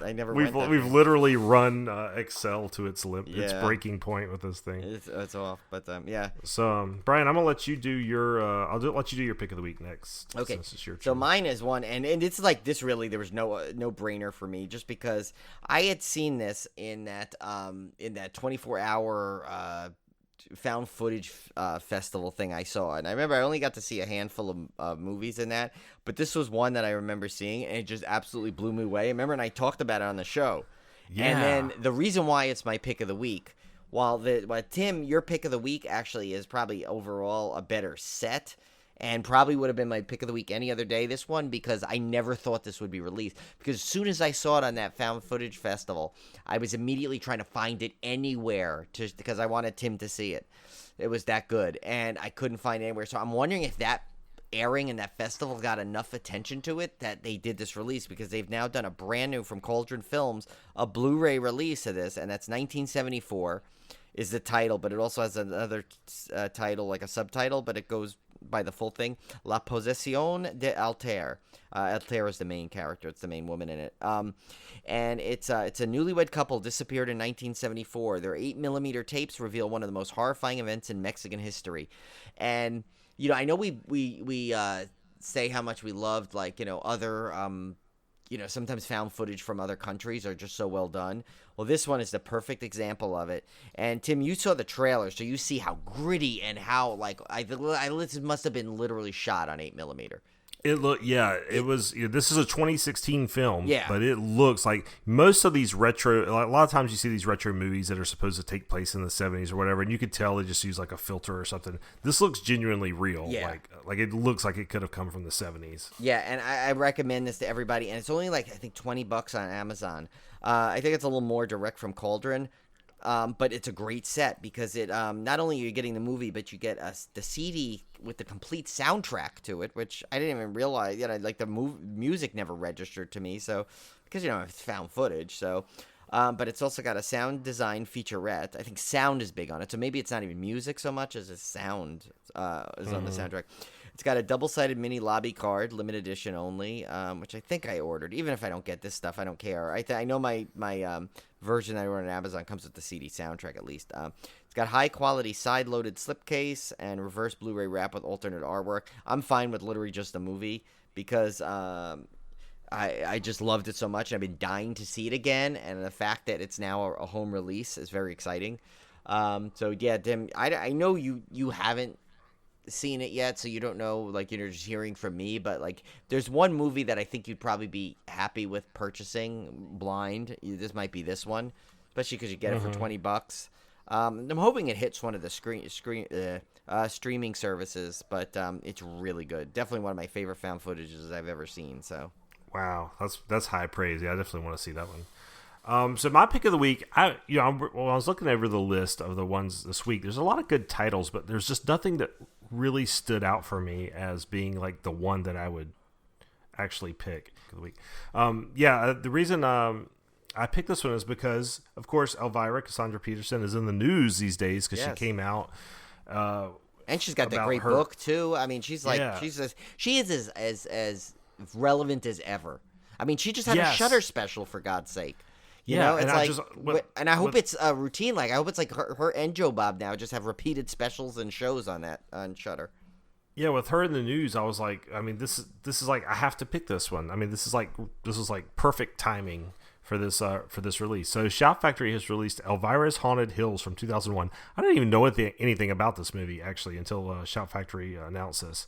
I never went. We've literally run Excel to its its breaking point with this thing. It's off, but yeah. So Brian, I'm gonna let you do your. Let you do your pick of the week next. Okay. Since it's your turn. So mine is one, and it's like this. Really, there was no brainer for me, just because I had seen this in that 24-hour. Found footage festival thing I saw, and I remember I only got to see a handful of movies in that, but this was one that I remember seeing, and it just absolutely blew me away. I remember, and I talked about it on the show. And then the reason why it's my pick of the week, while Tim, your pick of the week actually is probably overall a better set, and probably would have been my pick of the week any other day, this one, because I never thought this would be released. Because as soon as I saw it on that found footage festival, I was immediately trying to find it anywhere because I wanted Tim to see it. It was that good, and I couldn't find it anywhere. So I'm wondering if that airing in that festival got enough attention to it that they did this release, because they've now done a brand new, from Cauldron Films, a Blu-ray release of this, and that's 1974 is the title, but it also has another title, like a subtitle, but it goes by the full thing, La Possession de Altair. Altair is the main character. It's the main woman in it. And it's a newlywed couple disappeared in 1974. Their 8mm tapes reveal one of the most horrifying events in Mexican history. And, I know we say how much we loved, other sometimes found footage from other countries are just so well done. Well, this one is the perfect example of it. And Tim, you saw the trailer, so you see how gritty and how this must have been literally shot on 8mm. It was. This is a 2016 film, yeah, but it looks like most of these retro. A lot of times you see these retro movies that are supposed to take place in the 70s or whatever, and you could tell they just use like a filter or something. This looks genuinely real. Yeah. Like it looks like it could have come from the 70s. Yeah, and I recommend this to everybody, and it's only like I think $20 on Amazon. I think it's a little more direct from Cauldron. But it's a great set because it not only are you getting the movie, but you get the CD with the complete soundtrack to it, which I didn't even realize. Like the music never registered to me, so because it's found footage. So, but it's also got a sound design featurette. I think sound is big on it, so maybe it's not even music so much as it's sound is on the soundtrack. It's got a double-sided mini lobby card, limited edition only, which I think I ordered. Even if I don't get this stuff, I don't care. I know my version that I ordered on Amazon comes with the CD soundtrack at least. It's got high-quality side-loaded slipcase and reverse Blu-ray wrap with alternate artwork. I'm fine with literally just the movie because I just loved it so much. I've been dying to see it again, and the fact that it's now a home release is very exciting. So, yeah, Tim, I know you haven't seen it yet, so you don't know, like, you're just hearing from me, but like there's one movie that I think you'd probably be happy with purchasing blind. This might be this one, especially because you get it for $20. I'm hoping it hits one of the streaming services, but it's really good. Definitely one of my favorite found footages I've ever seen. So wow, that's high praise. Yeah, I definitely want to see that one. So my pick of the week, I was looking over the list of the ones this week. There's a lot of good titles, but there's just nothing that really stood out for me as being like the one that I would actually pick for the week. The reason I picked this one is because, of course, Elvira, Cassandra Peterson, is in the news these days because she came out. And she's got that great book too. I mean, she's like she is as relevant as ever. I mean, she just had a Shudder special, for God's sake. You know, it's and I hope it's a routine. Like I hope it's like her and Joe Bob now just have repeated specials and shows on Shudder. Yeah, with her in the news, I was like, I mean, this is like I have to pick this one. I mean, this is like perfect timing for this release. So Shout Factory has released Elvira's Haunted Hills from 2001. I didn't even know anything about this movie actually until Shout Factory announced this.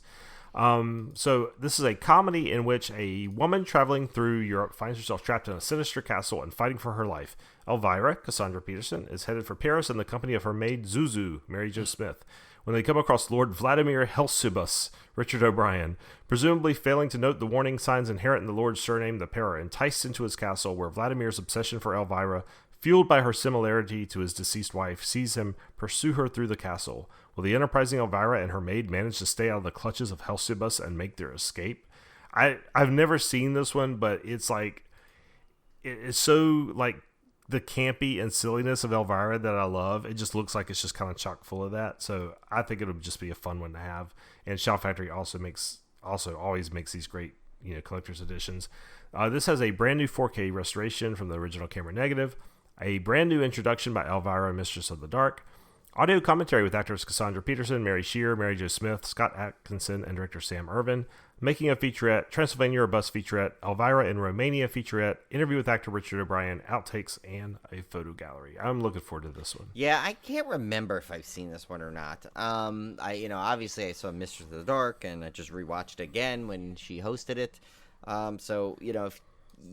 So this is a comedy in which a woman traveling through Europe finds herself trapped in a sinister castle and fighting for her life. Elvira, Cassandra Peterson, is headed for Paris in the company of her maid Zuzu, Mary Jo Smith, when they come across Lord Vladimir Helsubus, Richard O'Brien. Presumably failing to note the warning signs inherent in the Lord's surname, the pair are enticed into his castle, where Vladimir's obsession for Elvira, fueled by her similarity to his deceased wife, sees him pursue her through the castle. Will the enterprising Elvira and her maid manage to stay out of the clutches of Helsubus and make their escape? I've never seen this one, but it's like it's so like the campy and silliness of Elvira that I love. It just looks like it's just kind of chock full of that. So I think it'll just be a fun one to have. And Shout Factory also always makes these great collector's editions. This has a brand new 4K restoration from the original camera negative, a brand new introduction by Elvira, Mistress of the Dark, audio commentary with actors Cassandra Peterson, Mary Scheer, Mary Jo Smith, Scott Atkinson, and director Sam Irvin. Making a featurette, Transylvania Bus featurette, Elvira in Romania featurette, interview with actor Richard O'Brien, outtakes, and a photo gallery. I'm looking forward to this one. Yeah, I can't remember if I've seen this one or not. Obviously I saw Mistress of the Dark, and I just rewatched it again when she hosted it.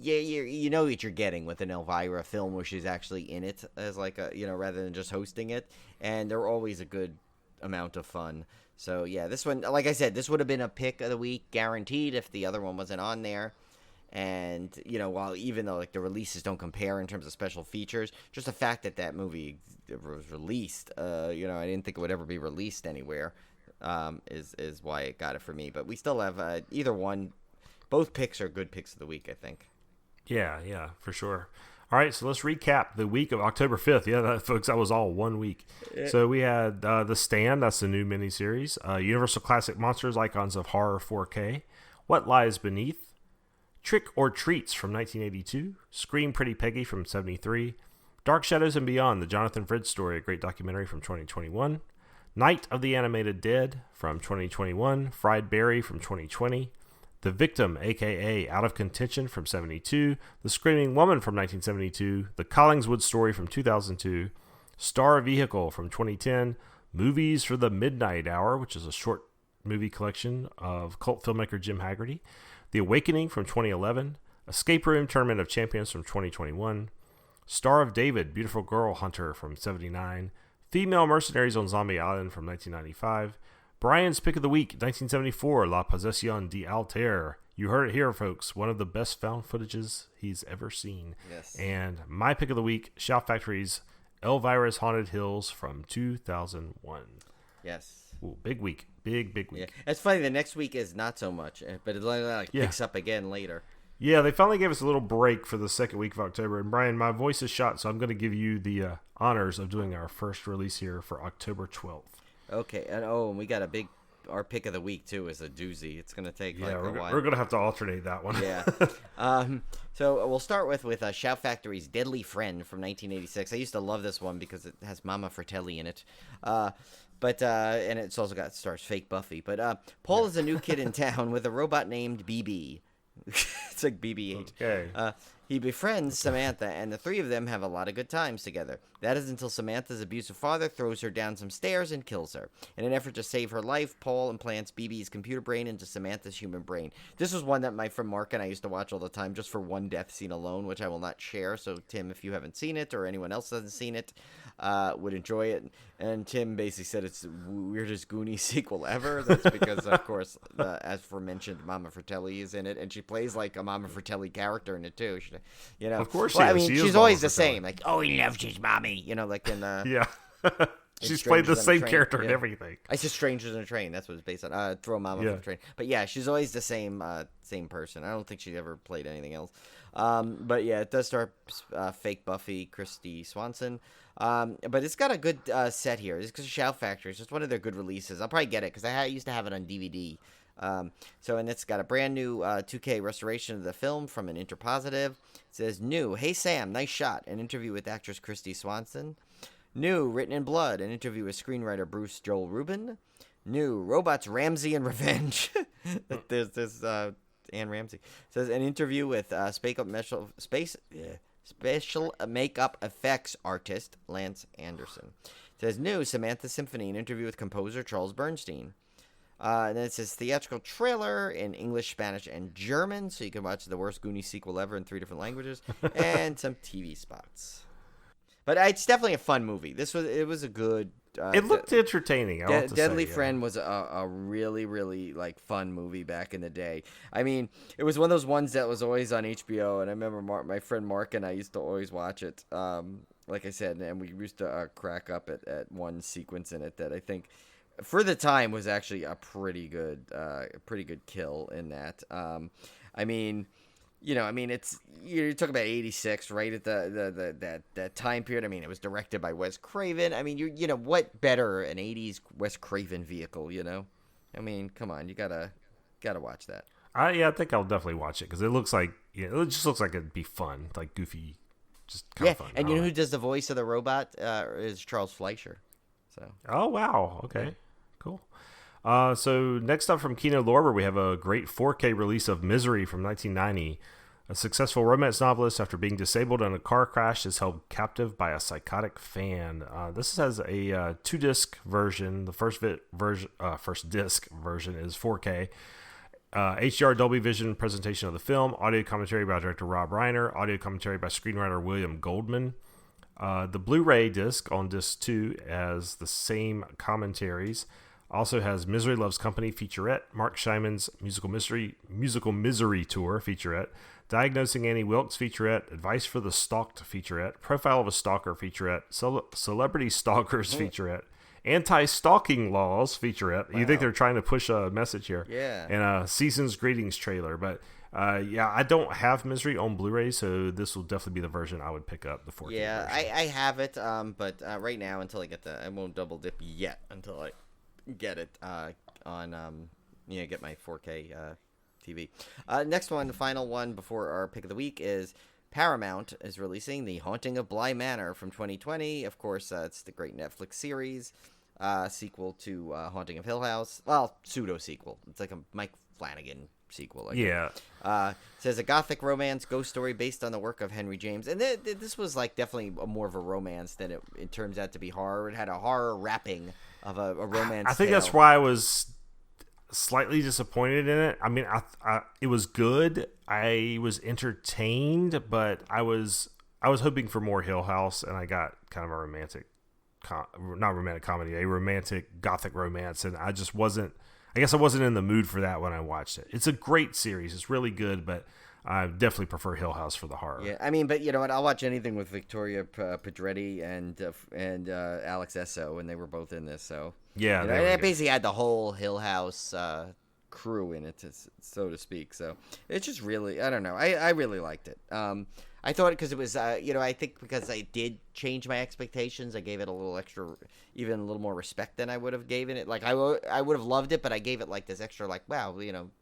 You know what you're getting with an Elvira film where she's actually in it as like rather than just hosting it, and they're always a good amount of fun. So yeah, this one, like I said, this would have been a pick of the week guaranteed if the other one wasn't on there. And while even though like the releases don't compare in terms of special features, just the fact that movie was released, I didn't think it would ever be released anywhere, is why it got it for me. But we still have either one. Both picks are good picks of the week, I think. Yeah, for sure. All right, so let's recap the week of October 5th. Yeah, folks, that was all 1 week. So we had The Stand, that's the new miniseries. Universal Classic Monsters, Icons of Horror 4K. What Lies Beneath. Trick or Treats from 1982. Scream Pretty Peggy from 73. Dark Shadows and Beyond, the Jonathan Frid story, a great documentary from 2021. Night of the Animated Dead from 2021. Fried Berry from 2020. The Victim, a.k.a. Out of Contention from 72, The Screaming Woman from 1972, The Collingswood Story from 2002, Star Vehicle from 2010, Movies for the Midnight Hour, which is a short movie collection of cult filmmaker Jim Haggerty, The Awakening from 2011, Escape Room Tournament of Champions from 2021, Star of David, Beautiful Girl Hunter from 79, Female Mercenaries on Zombie Island from 1995, Brian's Pick of the Week, 1974, La Possession d'Alter. You heard it here, folks. One of the best found footages he's ever seen. Yes. And my pick of the week, Shout Factory's Elvira's Haunted Hills from 2001. Yes. Ooh, big week. Big week. Yeah. It's funny. The next week is not so much, but it picks up again later. Yeah, they finally gave us a little break for the second week of October. And Brian, my voice is shot, so I'm going to give you the honors of doing our first release here for October 12th. Okay, and we got our pick of the week too is a doozy. It's gonna take a while. We're gonna have to alternate that one. Yeah. So we'll start with Shout Factory's Deadly Friend from 1986. I used to love this one because it has Mama Fratelli in it. And it's also stars fake Buffy. But Paul is a new kid in town with a robot named BB. It's like BB-8. Okay. He befriends Samantha, and the three of them have a lot of good times together. That is until Samantha's abusive father throws her down some stairs and kills her. In an effort to save her life, Paul implants BB's computer brain into Samantha's human brain. This was one that my friend Mark and I used to watch all the time just for one death scene alone, which I will not share. So, Tim, if you haven't seen it or anyone else hasn't seen it, would enjoy it. And Tim basically said it's the weirdest Goonies sequel ever. That's because, of course, as aforementioned, Mama Fratelli is in it, and she plays like a Mama Fratelli character in it too. Of course, I mean, she's always the same. Like, oh, he loves his mommy. Like in yeah. She's played the same character in everything. I said Strangers in a Train. That's what it's based on. Throw Mama from the Train. But yeah, she's always the same person. I don't think she ever played anything else. But yeah, it does star fake Buffy, Christy Swanson. But it's got a good set here. It's because of Shout Factory. It's just one of their good releases. I'll probably get it because I used to have it on DVD. And it's got a brand new 2K restoration of the film from an Interpositive. It says, new, hey Sam, nice shot. An interview with actress Christy Swanson. New, Written in Blood. An interview with screenwriter Bruce Joel Rubin. New, Robots Ramsey and Revenge. There's Anne Ramsey. It says, an interview with special makeup effects artist Lance Anderson. It says, new, Samantha Symphony. An interview with composer Charles Bernstein. And then it says theatrical trailer in English, Spanish, and German, so you can watch the worst Goonies sequel ever in 3 different languages, and some TV spots. But it's definitely a fun movie. It was a good. It looked entertaining. Deadly Friend was a really, really fun movie back in the day. I mean, it was one of those ones that was always on HBO, and I remember my friend Mark and I used to always watch it. Like I said, and we used to crack up at one sequence in it that I think, for the time, was actually a pretty good kill in that. It's you're talking about 86, right, at that time period. I mean, it was directed by Wes Craven. I mean, what better an 80s Wes Craven vehicle, I mean, come on, you gotta watch that. I think I'll definitely watch it because it looks like it just looks like it'd be fun, like goofy, just kind of fun. And who does the voice of the robot is Charles Fleischer. So. Oh wow, okay, cool. So next up from Kino Lorber, we have a great 4K release of Misery from 1990. A successful romance novelist, after being disabled in a car crash, is held captive by a psychotic fan. This has a 2-disc version. The first disc version is 4K. HDR Dolby Vision presentation of the film. Audio commentary by director Rob Reiner. Audio commentary by screenwriter William Goldman. The Blu-ray disc on disc 2 has the same commentaries. Also has Misery Loves Company featurette, Mark Shyman's musical misery tour featurette, Diagnosing Annie Wilkes featurette, Advice for the Stalked featurette, Profile of a Stalker featurette, Celebrity Stalkers featurette, Anti-Stalking Laws featurette. Wow. You think they're trying to push a message here? Yeah. And a Season's Greetings trailer. But I don't have Misery on Blu-ray, so this will definitely be the version I would pick up, the 4K version. I have it, but right now, until I get I won't double dip yet until I get it get my 4K TV. Next one, the final one before our pick of the week, is Paramount is releasing The Haunting of Bly Manor from 2020. Of course, it's the great Netflix series, sequel to Haunting of Hill House. Well, pseudo sequel. It's like a Mike Flanagan sequel. Yeah. Says a gothic romance ghost story based on the work of Henry James, and this was like definitely more of a romance than it turns out to be horror. It had a horror wrapping of a romance. I think tale. that's why I was slightly disappointed in it. I mean, it was good. I was entertained, but I was hoping for more Hill House, and I got kind of a romantic, not romantic comedy, a romantic gothic romance, and I just wasn't. I guess I wasn't in the mood for that when I watched it. It's a great series. It's really good, but I definitely prefer Hill House for the horror. Yeah, I mean, but you know what? I'll watch anything with Victoria Pedretti and Alex Esso when they were both in this. So yeah, it basically had the whole Hill House crew in it, so to speak. So it's just really, I don't know. I really liked it. I thought because it was, I think because I did change my expectations, I gave it a little extra, even a little more respect than I would have given it. Like I would have loved it, but I gave it like this extra, like, wow,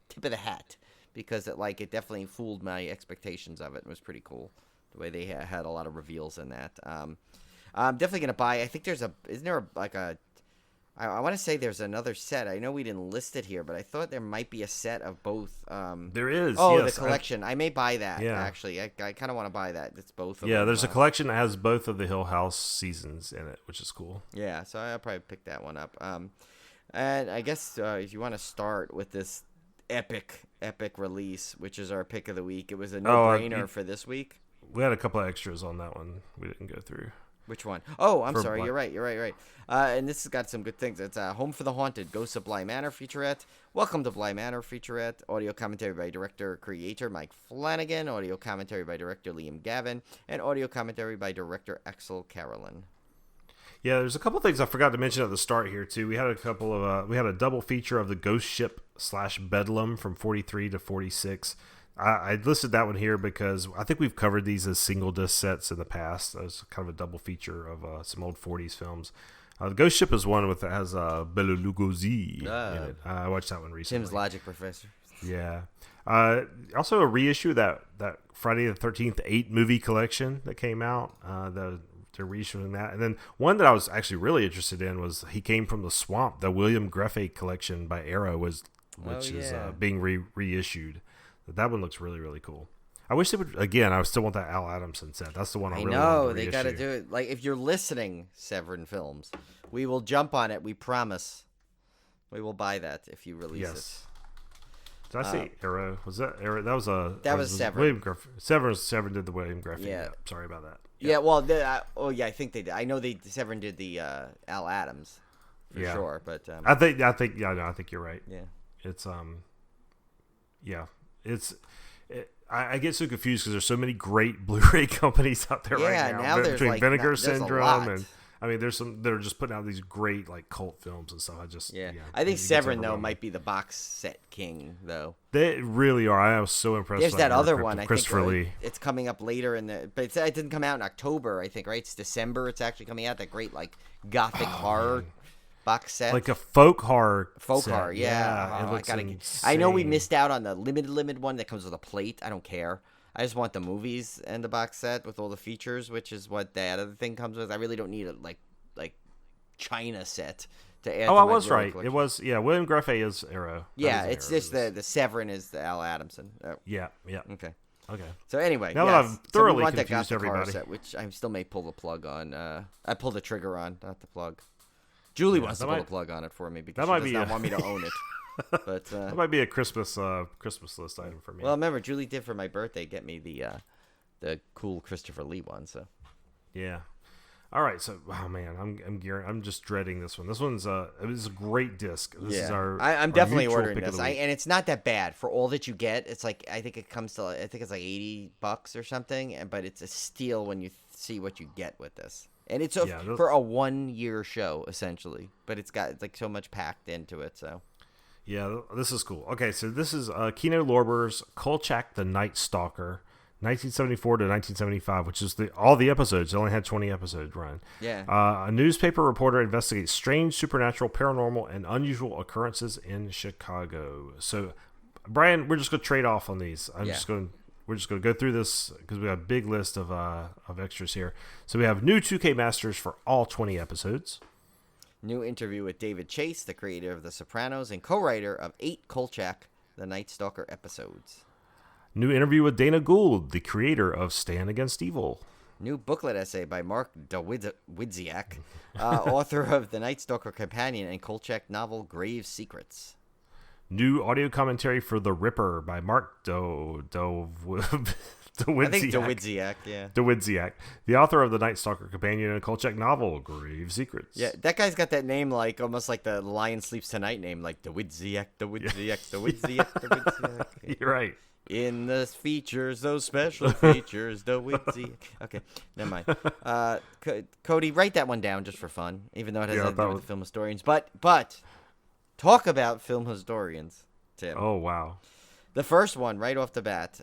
tip of the hat, because it definitely fooled my expectations of it. It was pretty cool the way they had a lot of reveals in that. I'm definitely gonna buy. I think I want to say there's another set. I know we didn't list it here, but I thought there might be a set of both. There is. Oh, yes, the collection. I may buy that, actually. I kind of want to buy that. It's both of them. Yeah, there's a collection that has both of the Hill House seasons in it, which is cool. Yeah, so I'll probably pick that one up. And I guess if you want to start with this epic release, which is our pick of the week, it was a no-brainer for this week. We had a couple of extras on that one we didn't go through. Which one? Oh, I'm sorry. You're right. And this has got some good things. It's Home for the Haunted, Ghosts of Bly Manor featurette. Welcome to Bly Manor featurette. Audio commentary by director-creator Mike Flanagan. Audio commentary by director Liam Gavin. And audio commentary by director Axel Carolyn. Yeah, there's a couple things I forgot to mention at the start here, too. We had a double feature of the Ghost Ship / Bedlam from 43 to 46. I listed that one here because I think we've covered these as single disc sets in the past. As kind of a double feature of some old 40s films. The Ghost Ship is one that has Bela Lugosi in it. I watched that one recently. Tim's Logic Professor. Yeah. Also a reissue of that Friday the 13th 8 movie collection that came out. They're reissuing that. And then one that I was actually really interested in was He Came from the Swamp. The William Greffe collection by Arrow is being reissued. That one looks really, really cool. I wish they would, again, I still want that Al Adamson set. That's the one I really want to reissue. They got to do it. Like, if you're listening, Severin Films, we will jump on it. We promise. We will buy that if you release it. Did I say Arrow? Was that Arrow? That was Severin. William Greffe. Severin did the William Greffe. Yeah. Sorry about that. Yeah, well, I think they did. I know Severin did the Al Adams for sure, but I think you're right. Yeah. It's I get so confused because there's so many great Blu-ray companies out there right now. Now there's between Vinegar Syndrome and I mean, there's some that are just putting out these great like cult films and stuff. I think Severin though might be the box set king though. They really are. I was so impressed. There's that other one. Christopher I think Lee. It's coming up later but it didn't come out in October. I think right. It's December. It's actually coming out. That great like gothic horror. Box set, like a folk horror. Yeah. It looks insane. I know we missed out on the limited one that comes with a plate. I don't care. I just want the movies and the box set with all the features, which is what that other thing comes with. I really don't need a like China set to add. Oh, I was right. Collection. It was William Greffe is Arrow. Yeah, it's just the Severin is the Al Adamson. Yeah. Okay. So anyway, now that I've thoroughly confused everybody, set, which I still may pull the plug on. I pulled the trigger on, not the plug. Julie wants to pull the plug on it for me because she does not want me to own it. But that might be a Christmas list item for me. Well, remember Julie did for my birthday get me the cool Christopher Lee one. So yeah. All right. So I'm just dreading this one. This one's it's a great disc. This is I'm definitely ordering this. And it's not that bad for all that you get. It's like I think it's like $80 or something. But it's a steal when you see what you get with this. And it's for a 1-year show, essentially. But it's got like so much packed into it. So, yeah, this is cool. Okay, so this is Kino Lorber's Kolchak the Night Stalker, 1974 to 1975, which is all the episodes. It only had 20 episodes run. Yeah. A newspaper reporter investigates strange, supernatural, paranormal, and unusual occurrences in Chicago. So, Brian, we're just going to trade off on these. We're just going to go through this because we have a big list of extras here. So we have new 2K masters for all 20 episodes. New interview with David Chase, the creator of The Sopranos and co-writer of 8 Kolchak the Night Stalker episodes. New interview with Dana Gould, the creator of Stand Against Evil. New booklet essay by Mark Dawidziak, author of the Night Stalker Companion and Kolchak novel Grave Secrets. New audio commentary for The Ripper by Mark Dawidziak. I think Dawidziak, yeah. Dawidziak, the author of the Night Stalker Companion and Kolchak novel Grave Secrets. Yeah, that guy's got that name like almost like the Lion Sleeps Tonight name, like Dawidziak. You're right. In the features, those special features, Dawidziak. Okay, never mind. Cody, write that one down just for fun, even though it has nothing to do with the film historians. But talk about film historians, Tim. Oh, wow. The first one, right off the bat,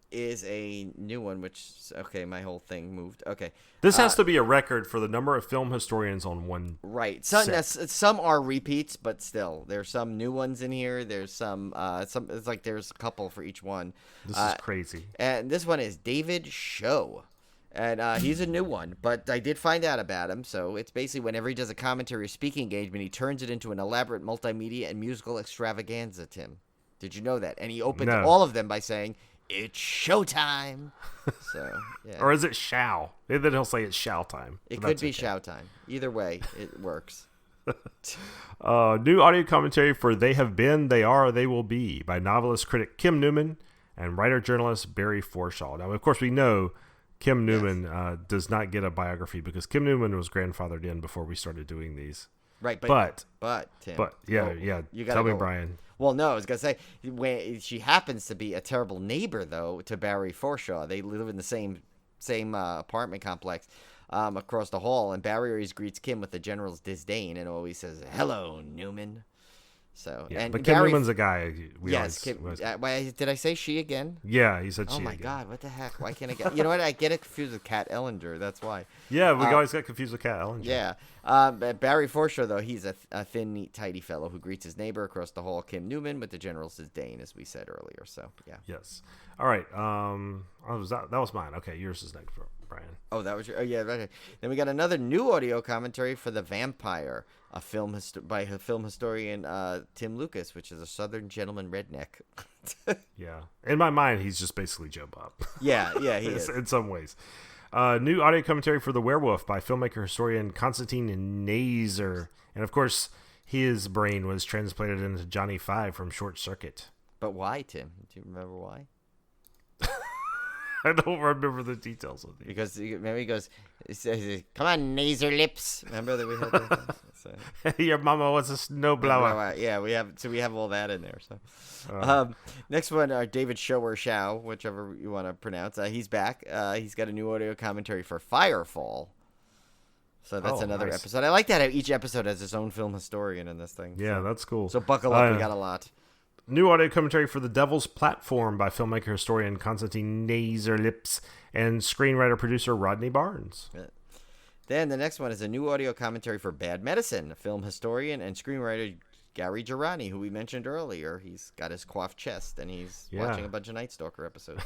is a new one, which, okay, my whole thing moved. Okay. This has to be a record for the number of film historians on one Right. Some are repeats, but still. There's some new ones in here. There's some it's like there's a couple for each one. This is crazy. And this one is David Show. And he's a new one, but I did find out about him. So it's basically whenever he does a commentary or speaking engagement, he turns it into an elaborate multimedia and musical extravaganza, Tim. Did you know that? And he opens all of them by saying, "It's showtime." So, yeah. Or is it shall? Maybe he'll say it's shall time. It could be show time. Either way, it works. New audio commentary for They Have Been, They Are, They Will Be by novelist critic Kim Newman and writer-journalist Barry Forshaw. Now, of course, we know Kim Newman does not get a biography because Kim Newman was grandfathered in before we started doing these. Right, but Tim. But, yeah. You gotta Tell me, Brian. Well, no, I was going to say, when she happens to be a terrible neighbor, though, to Barry Forshaw. They live in the same apartment complex across the hall, and Barry always greets Kim with the general's disdain and always says, "Hello, Newman." So, yeah, and but Kim Barry, Newman's a guy. Did I say she again? Yeah, he said she. Oh my again. God, what the heck? Why can't I get? You know what? I get it confused with Kat Ellinger. That's why. Yeah, we always got confused with Kat Ellinger. Yeah, Barry Forshaw, though, he's a thin, neat, tidy fellow who greets his neighbor across the hall, Kim Newman, with the general's disdain, as we said earlier. So, yeah. Yes. All right. That was mine. Okay, yours is next, Brian. Oh, that was your. Oh, yeah. Right. Then we got another new audio commentary for The Vampire, a film by film historian Tim Lucas, which is a Southern gentleman redneck. Yeah. In my mind, he's just basically Joe Bob. Yeah, he is. In some ways. New audio commentary for The Werewolf by filmmaker historian Konstantin Nazer. And, of course, his brain was transplanted into Johnny Five from Short Circuit. But why, Tim? Do you remember why? I don't remember the details of these. Because remember he goes, "Come on, Nazer lips." Remember that we had that? So. Your mama was a snowblower. Yeah, we have all that in there. So, next one, David Show or Shao, whichever you want to pronounce. He's back. He's got a new audio commentary for Firefall. So that's another episode. I like that how each episode has its own film historian in this thing. Yeah, that's cool. So buckle up, we got a lot. New audio commentary for The Devil's Platform by filmmaker historian Konstantin Nazerlips and screenwriter-producer Rodney Barnes. Then the next one is a new audio commentary for Bad Medicine, film historian and screenwriter Gary Girani, who we mentioned earlier. He's got his coiffed chest, and he's watching a bunch of Night Stalker episodes.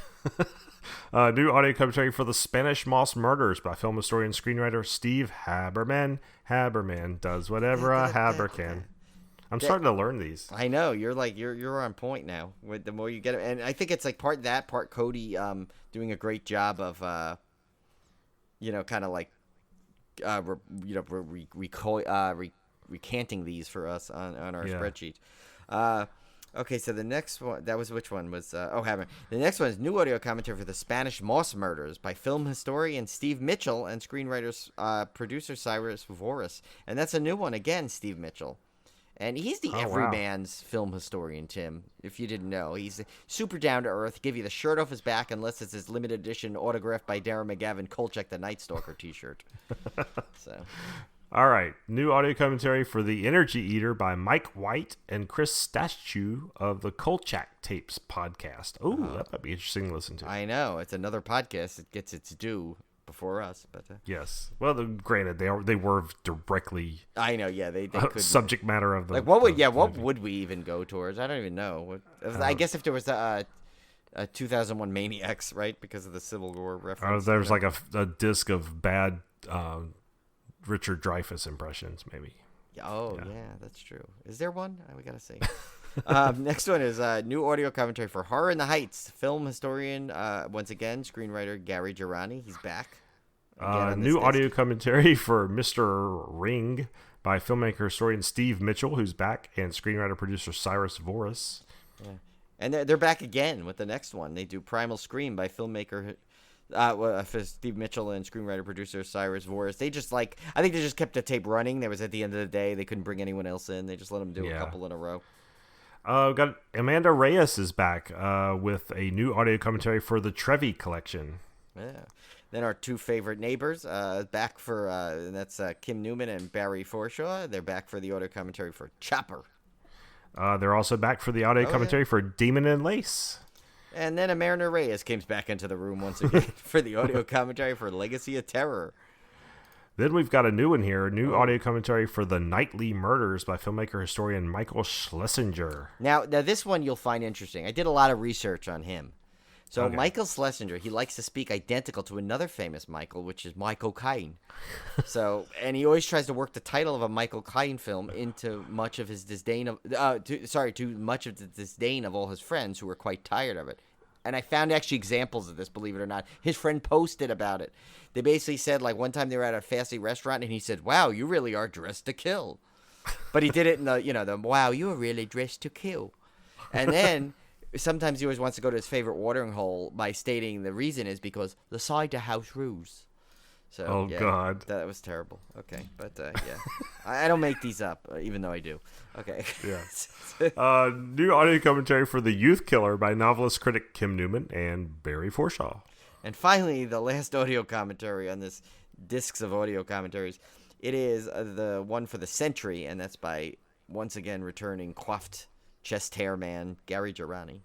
New audio commentary for The Spanish Moss Murders by film historian and screenwriter Steve Haberman. Haberman does whatever a Haber can. I'm starting to learn these. I know you're on point now. With the more you get it, and I think it's like part Cody doing a great job of kind of like recanting these for us on our spreadsheet. Okay, so the next one, that was which one was Haber. The next one is new audio commentary for The Spanish Moss Murders by film historian Steve Mitchell and screenwriter producer Cyrus Voris, and that's a new one again, Steve Mitchell. And he's the everyman's film historian, Tim, if you didn't know. He's super down to earth, give you the shirt off his back unless it's his limited edition autographed by Darren McGavin Kolchak the Night Stalker t-shirt. So, all right. New audio commentary for The Energy Eater by Mike White and Chris Stachu of the Kolchak Tapes podcast. Oh, that might be interesting to listen to. I know. It's another podcast. It gets its due before us, but yes. Well, granted, they were directly. I know, yeah, they could subject matter of the. Like, what would we even go towards? I don't even know. I guess if there was a 2001 Maniacs, right, because of the Civil War reference. There's like a disc of bad Richard Dreyfuss impressions, maybe. Yeah, that's true. Is there one? We gotta see. Next one is new audio commentary for Horror in the Heights. Film historian, once again, screenwriter Gary Girani. He's back. New audio commentary for Mr. Ring by filmmaker historian Steve Mitchell, who's back, and screenwriter producer Cyrus Voris. Yeah. And they're back again with the next one. They do Primal Scream by filmmaker for Steve Mitchell and screenwriter producer Cyrus Voris. I think they just kept the tape running. There was at the end of the day, they couldn't bring anyone else in. They just let them do a couple in a row. Got Amanda Reyes is back with a new audio commentary for the Trevi collection. Yeah. Then our two favorite neighbors back for that's Kim Newman and Barry Forshaw. They're back for the audio commentary for Chopper. They're also back for the audio commentary for Demon and Lace. And then Mariner Reyes comes back into the room once again for the audio commentary for Legacy of Terror. Then we've got a new one here, new audio commentary for The Nightly Murders by filmmaker historian Michael Schlesinger. Now this one you'll find interesting. I did a lot of research on him. So Michael Schlesinger, he likes to speak identical to another famous Michael, which is Michael Caine. And he always tries to work the title of a Michael Caine film into much of his disdain of, to much of the disdain of all his friends who were quite tired of it. And I found actually examples of this, believe it or not. His friend posted about it. They basically said, like, one time they were at a fast food restaurant, and he said, "Wow, you really are dressed to kill." But he did it in the "Wow, you are really dressed to kill." And then sometimes he always wants to go to his favorite watering hole by stating the reason is because the cider house rules. So, God. That was terrible. Okay, but I don't make these up, even though I do. Okay. Yeah. New audio commentary for The Youth Killer by novelist critic Kim Newman and Barry Forshaw. And finally, the last audio commentary on this discs of audio commentaries. It is the one for The Sentry, and that's by, once again, returning coiffed chest hair man Gary Girani.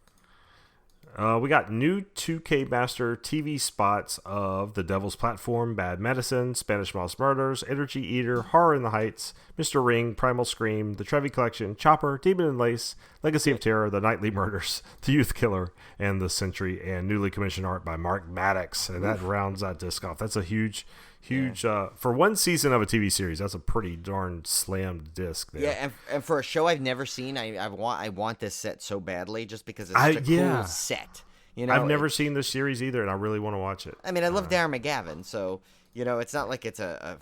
We got new 2K Master TV spots of The Devil's Platform, Bad Medicine, Spanish Moss Murders, Energy Eater, Horror in the Heights, Mr. Ring, Primal Scream, The Trevi Collection, Chopper, Demon and Lace, Legacy of Terror, The Nightly Murders, The Youth Killer, and The Sentry, and newly commissioned art by Mark Maddox. And that rounds that disc off. That's a huge, for one season of a TV series, that's a pretty darn slammed disc there. Yeah, and for a show I've never seen, I want this set so badly just because it's such a cool set. I've never seen this series either, and I really want to watch it. I mean, I love Darren McGavin, so it's not like it's a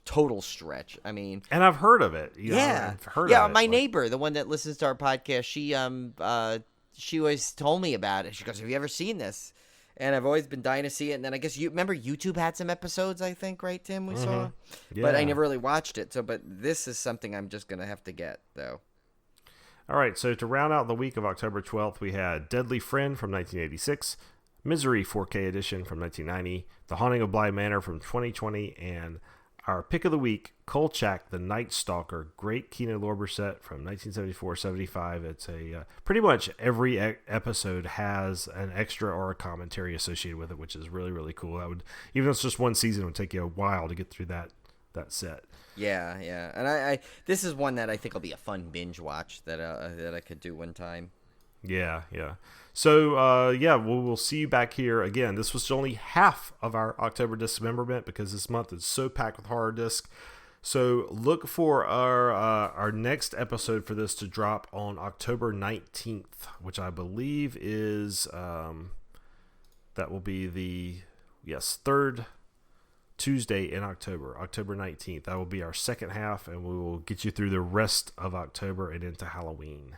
total stretch. I mean, and I've heard of it. I've heard of it. My neighbor, the one that listens to our podcast, she always told me about it. She goes, "Have you ever seen this?" And I've always been dying to see it. And then I guess remember YouTube had some episodes, I think, right, Tim? We saw, but I never really watched it. So, but this is something I'm just gonna have to get though. All right, so to round out the week of October 12th, we had Deadly Friend from 1986, Misery 4K edition from 1990, The Haunting of Bly Manor from 2020, and our pick of the week, Kolchak, The Night Stalker, great Kino Lorber set from 1974-75. It's pretty much every episode has an extra or a commentary associated with it, which is really, really cool. Even though it's just one season, it would take you a while to get through that set. Yeah, and I this is one that I think will be a fun binge watch that I could do one time. Yeah. So, we'll see you back here again. This was only half of our October Dismemberment because this month is so packed with horror discs. So look for our next episode for this to drop on October 19th, which I believe is that will be the third Tuesday in October 19th. That will be our second half, and we will get you through the rest of October and into Halloween.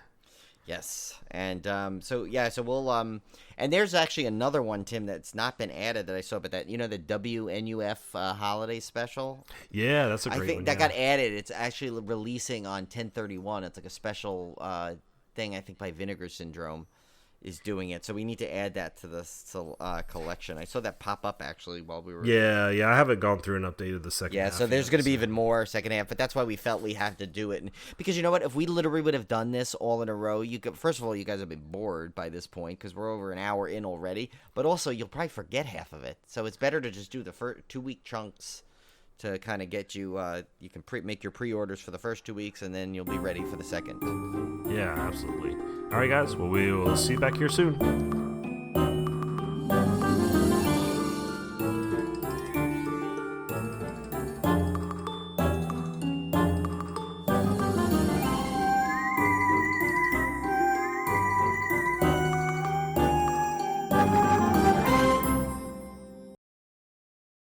Yes, and so we'll and there's actually another one, Tim, that's not been added that I saw, but that the WNUF holiday special. Yeah, that's a great one. I think that got added. It's actually releasing on 10/31. It's like a special thing, I think, by Vinegar Syndrome is doing it, so we need to add that to the collection. I saw that pop up actually while we were. Yeah, I haven't gone through and updated the second. Yeah, so there's going to be even more second half, but that's why we felt we had to do it, because you know what? If we literally would have done this all in a row, first of all, you guys have been bored by this point because we're over an hour in already, but also you'll probably forget half of it. So it's better to just do the first 2-week chunks to kind of get you. You can make your pre-orders for the first 2 weeks, and then you'll be ready for the second. Yeah, absolutely. All right, guys. Well, we will see you back here soon.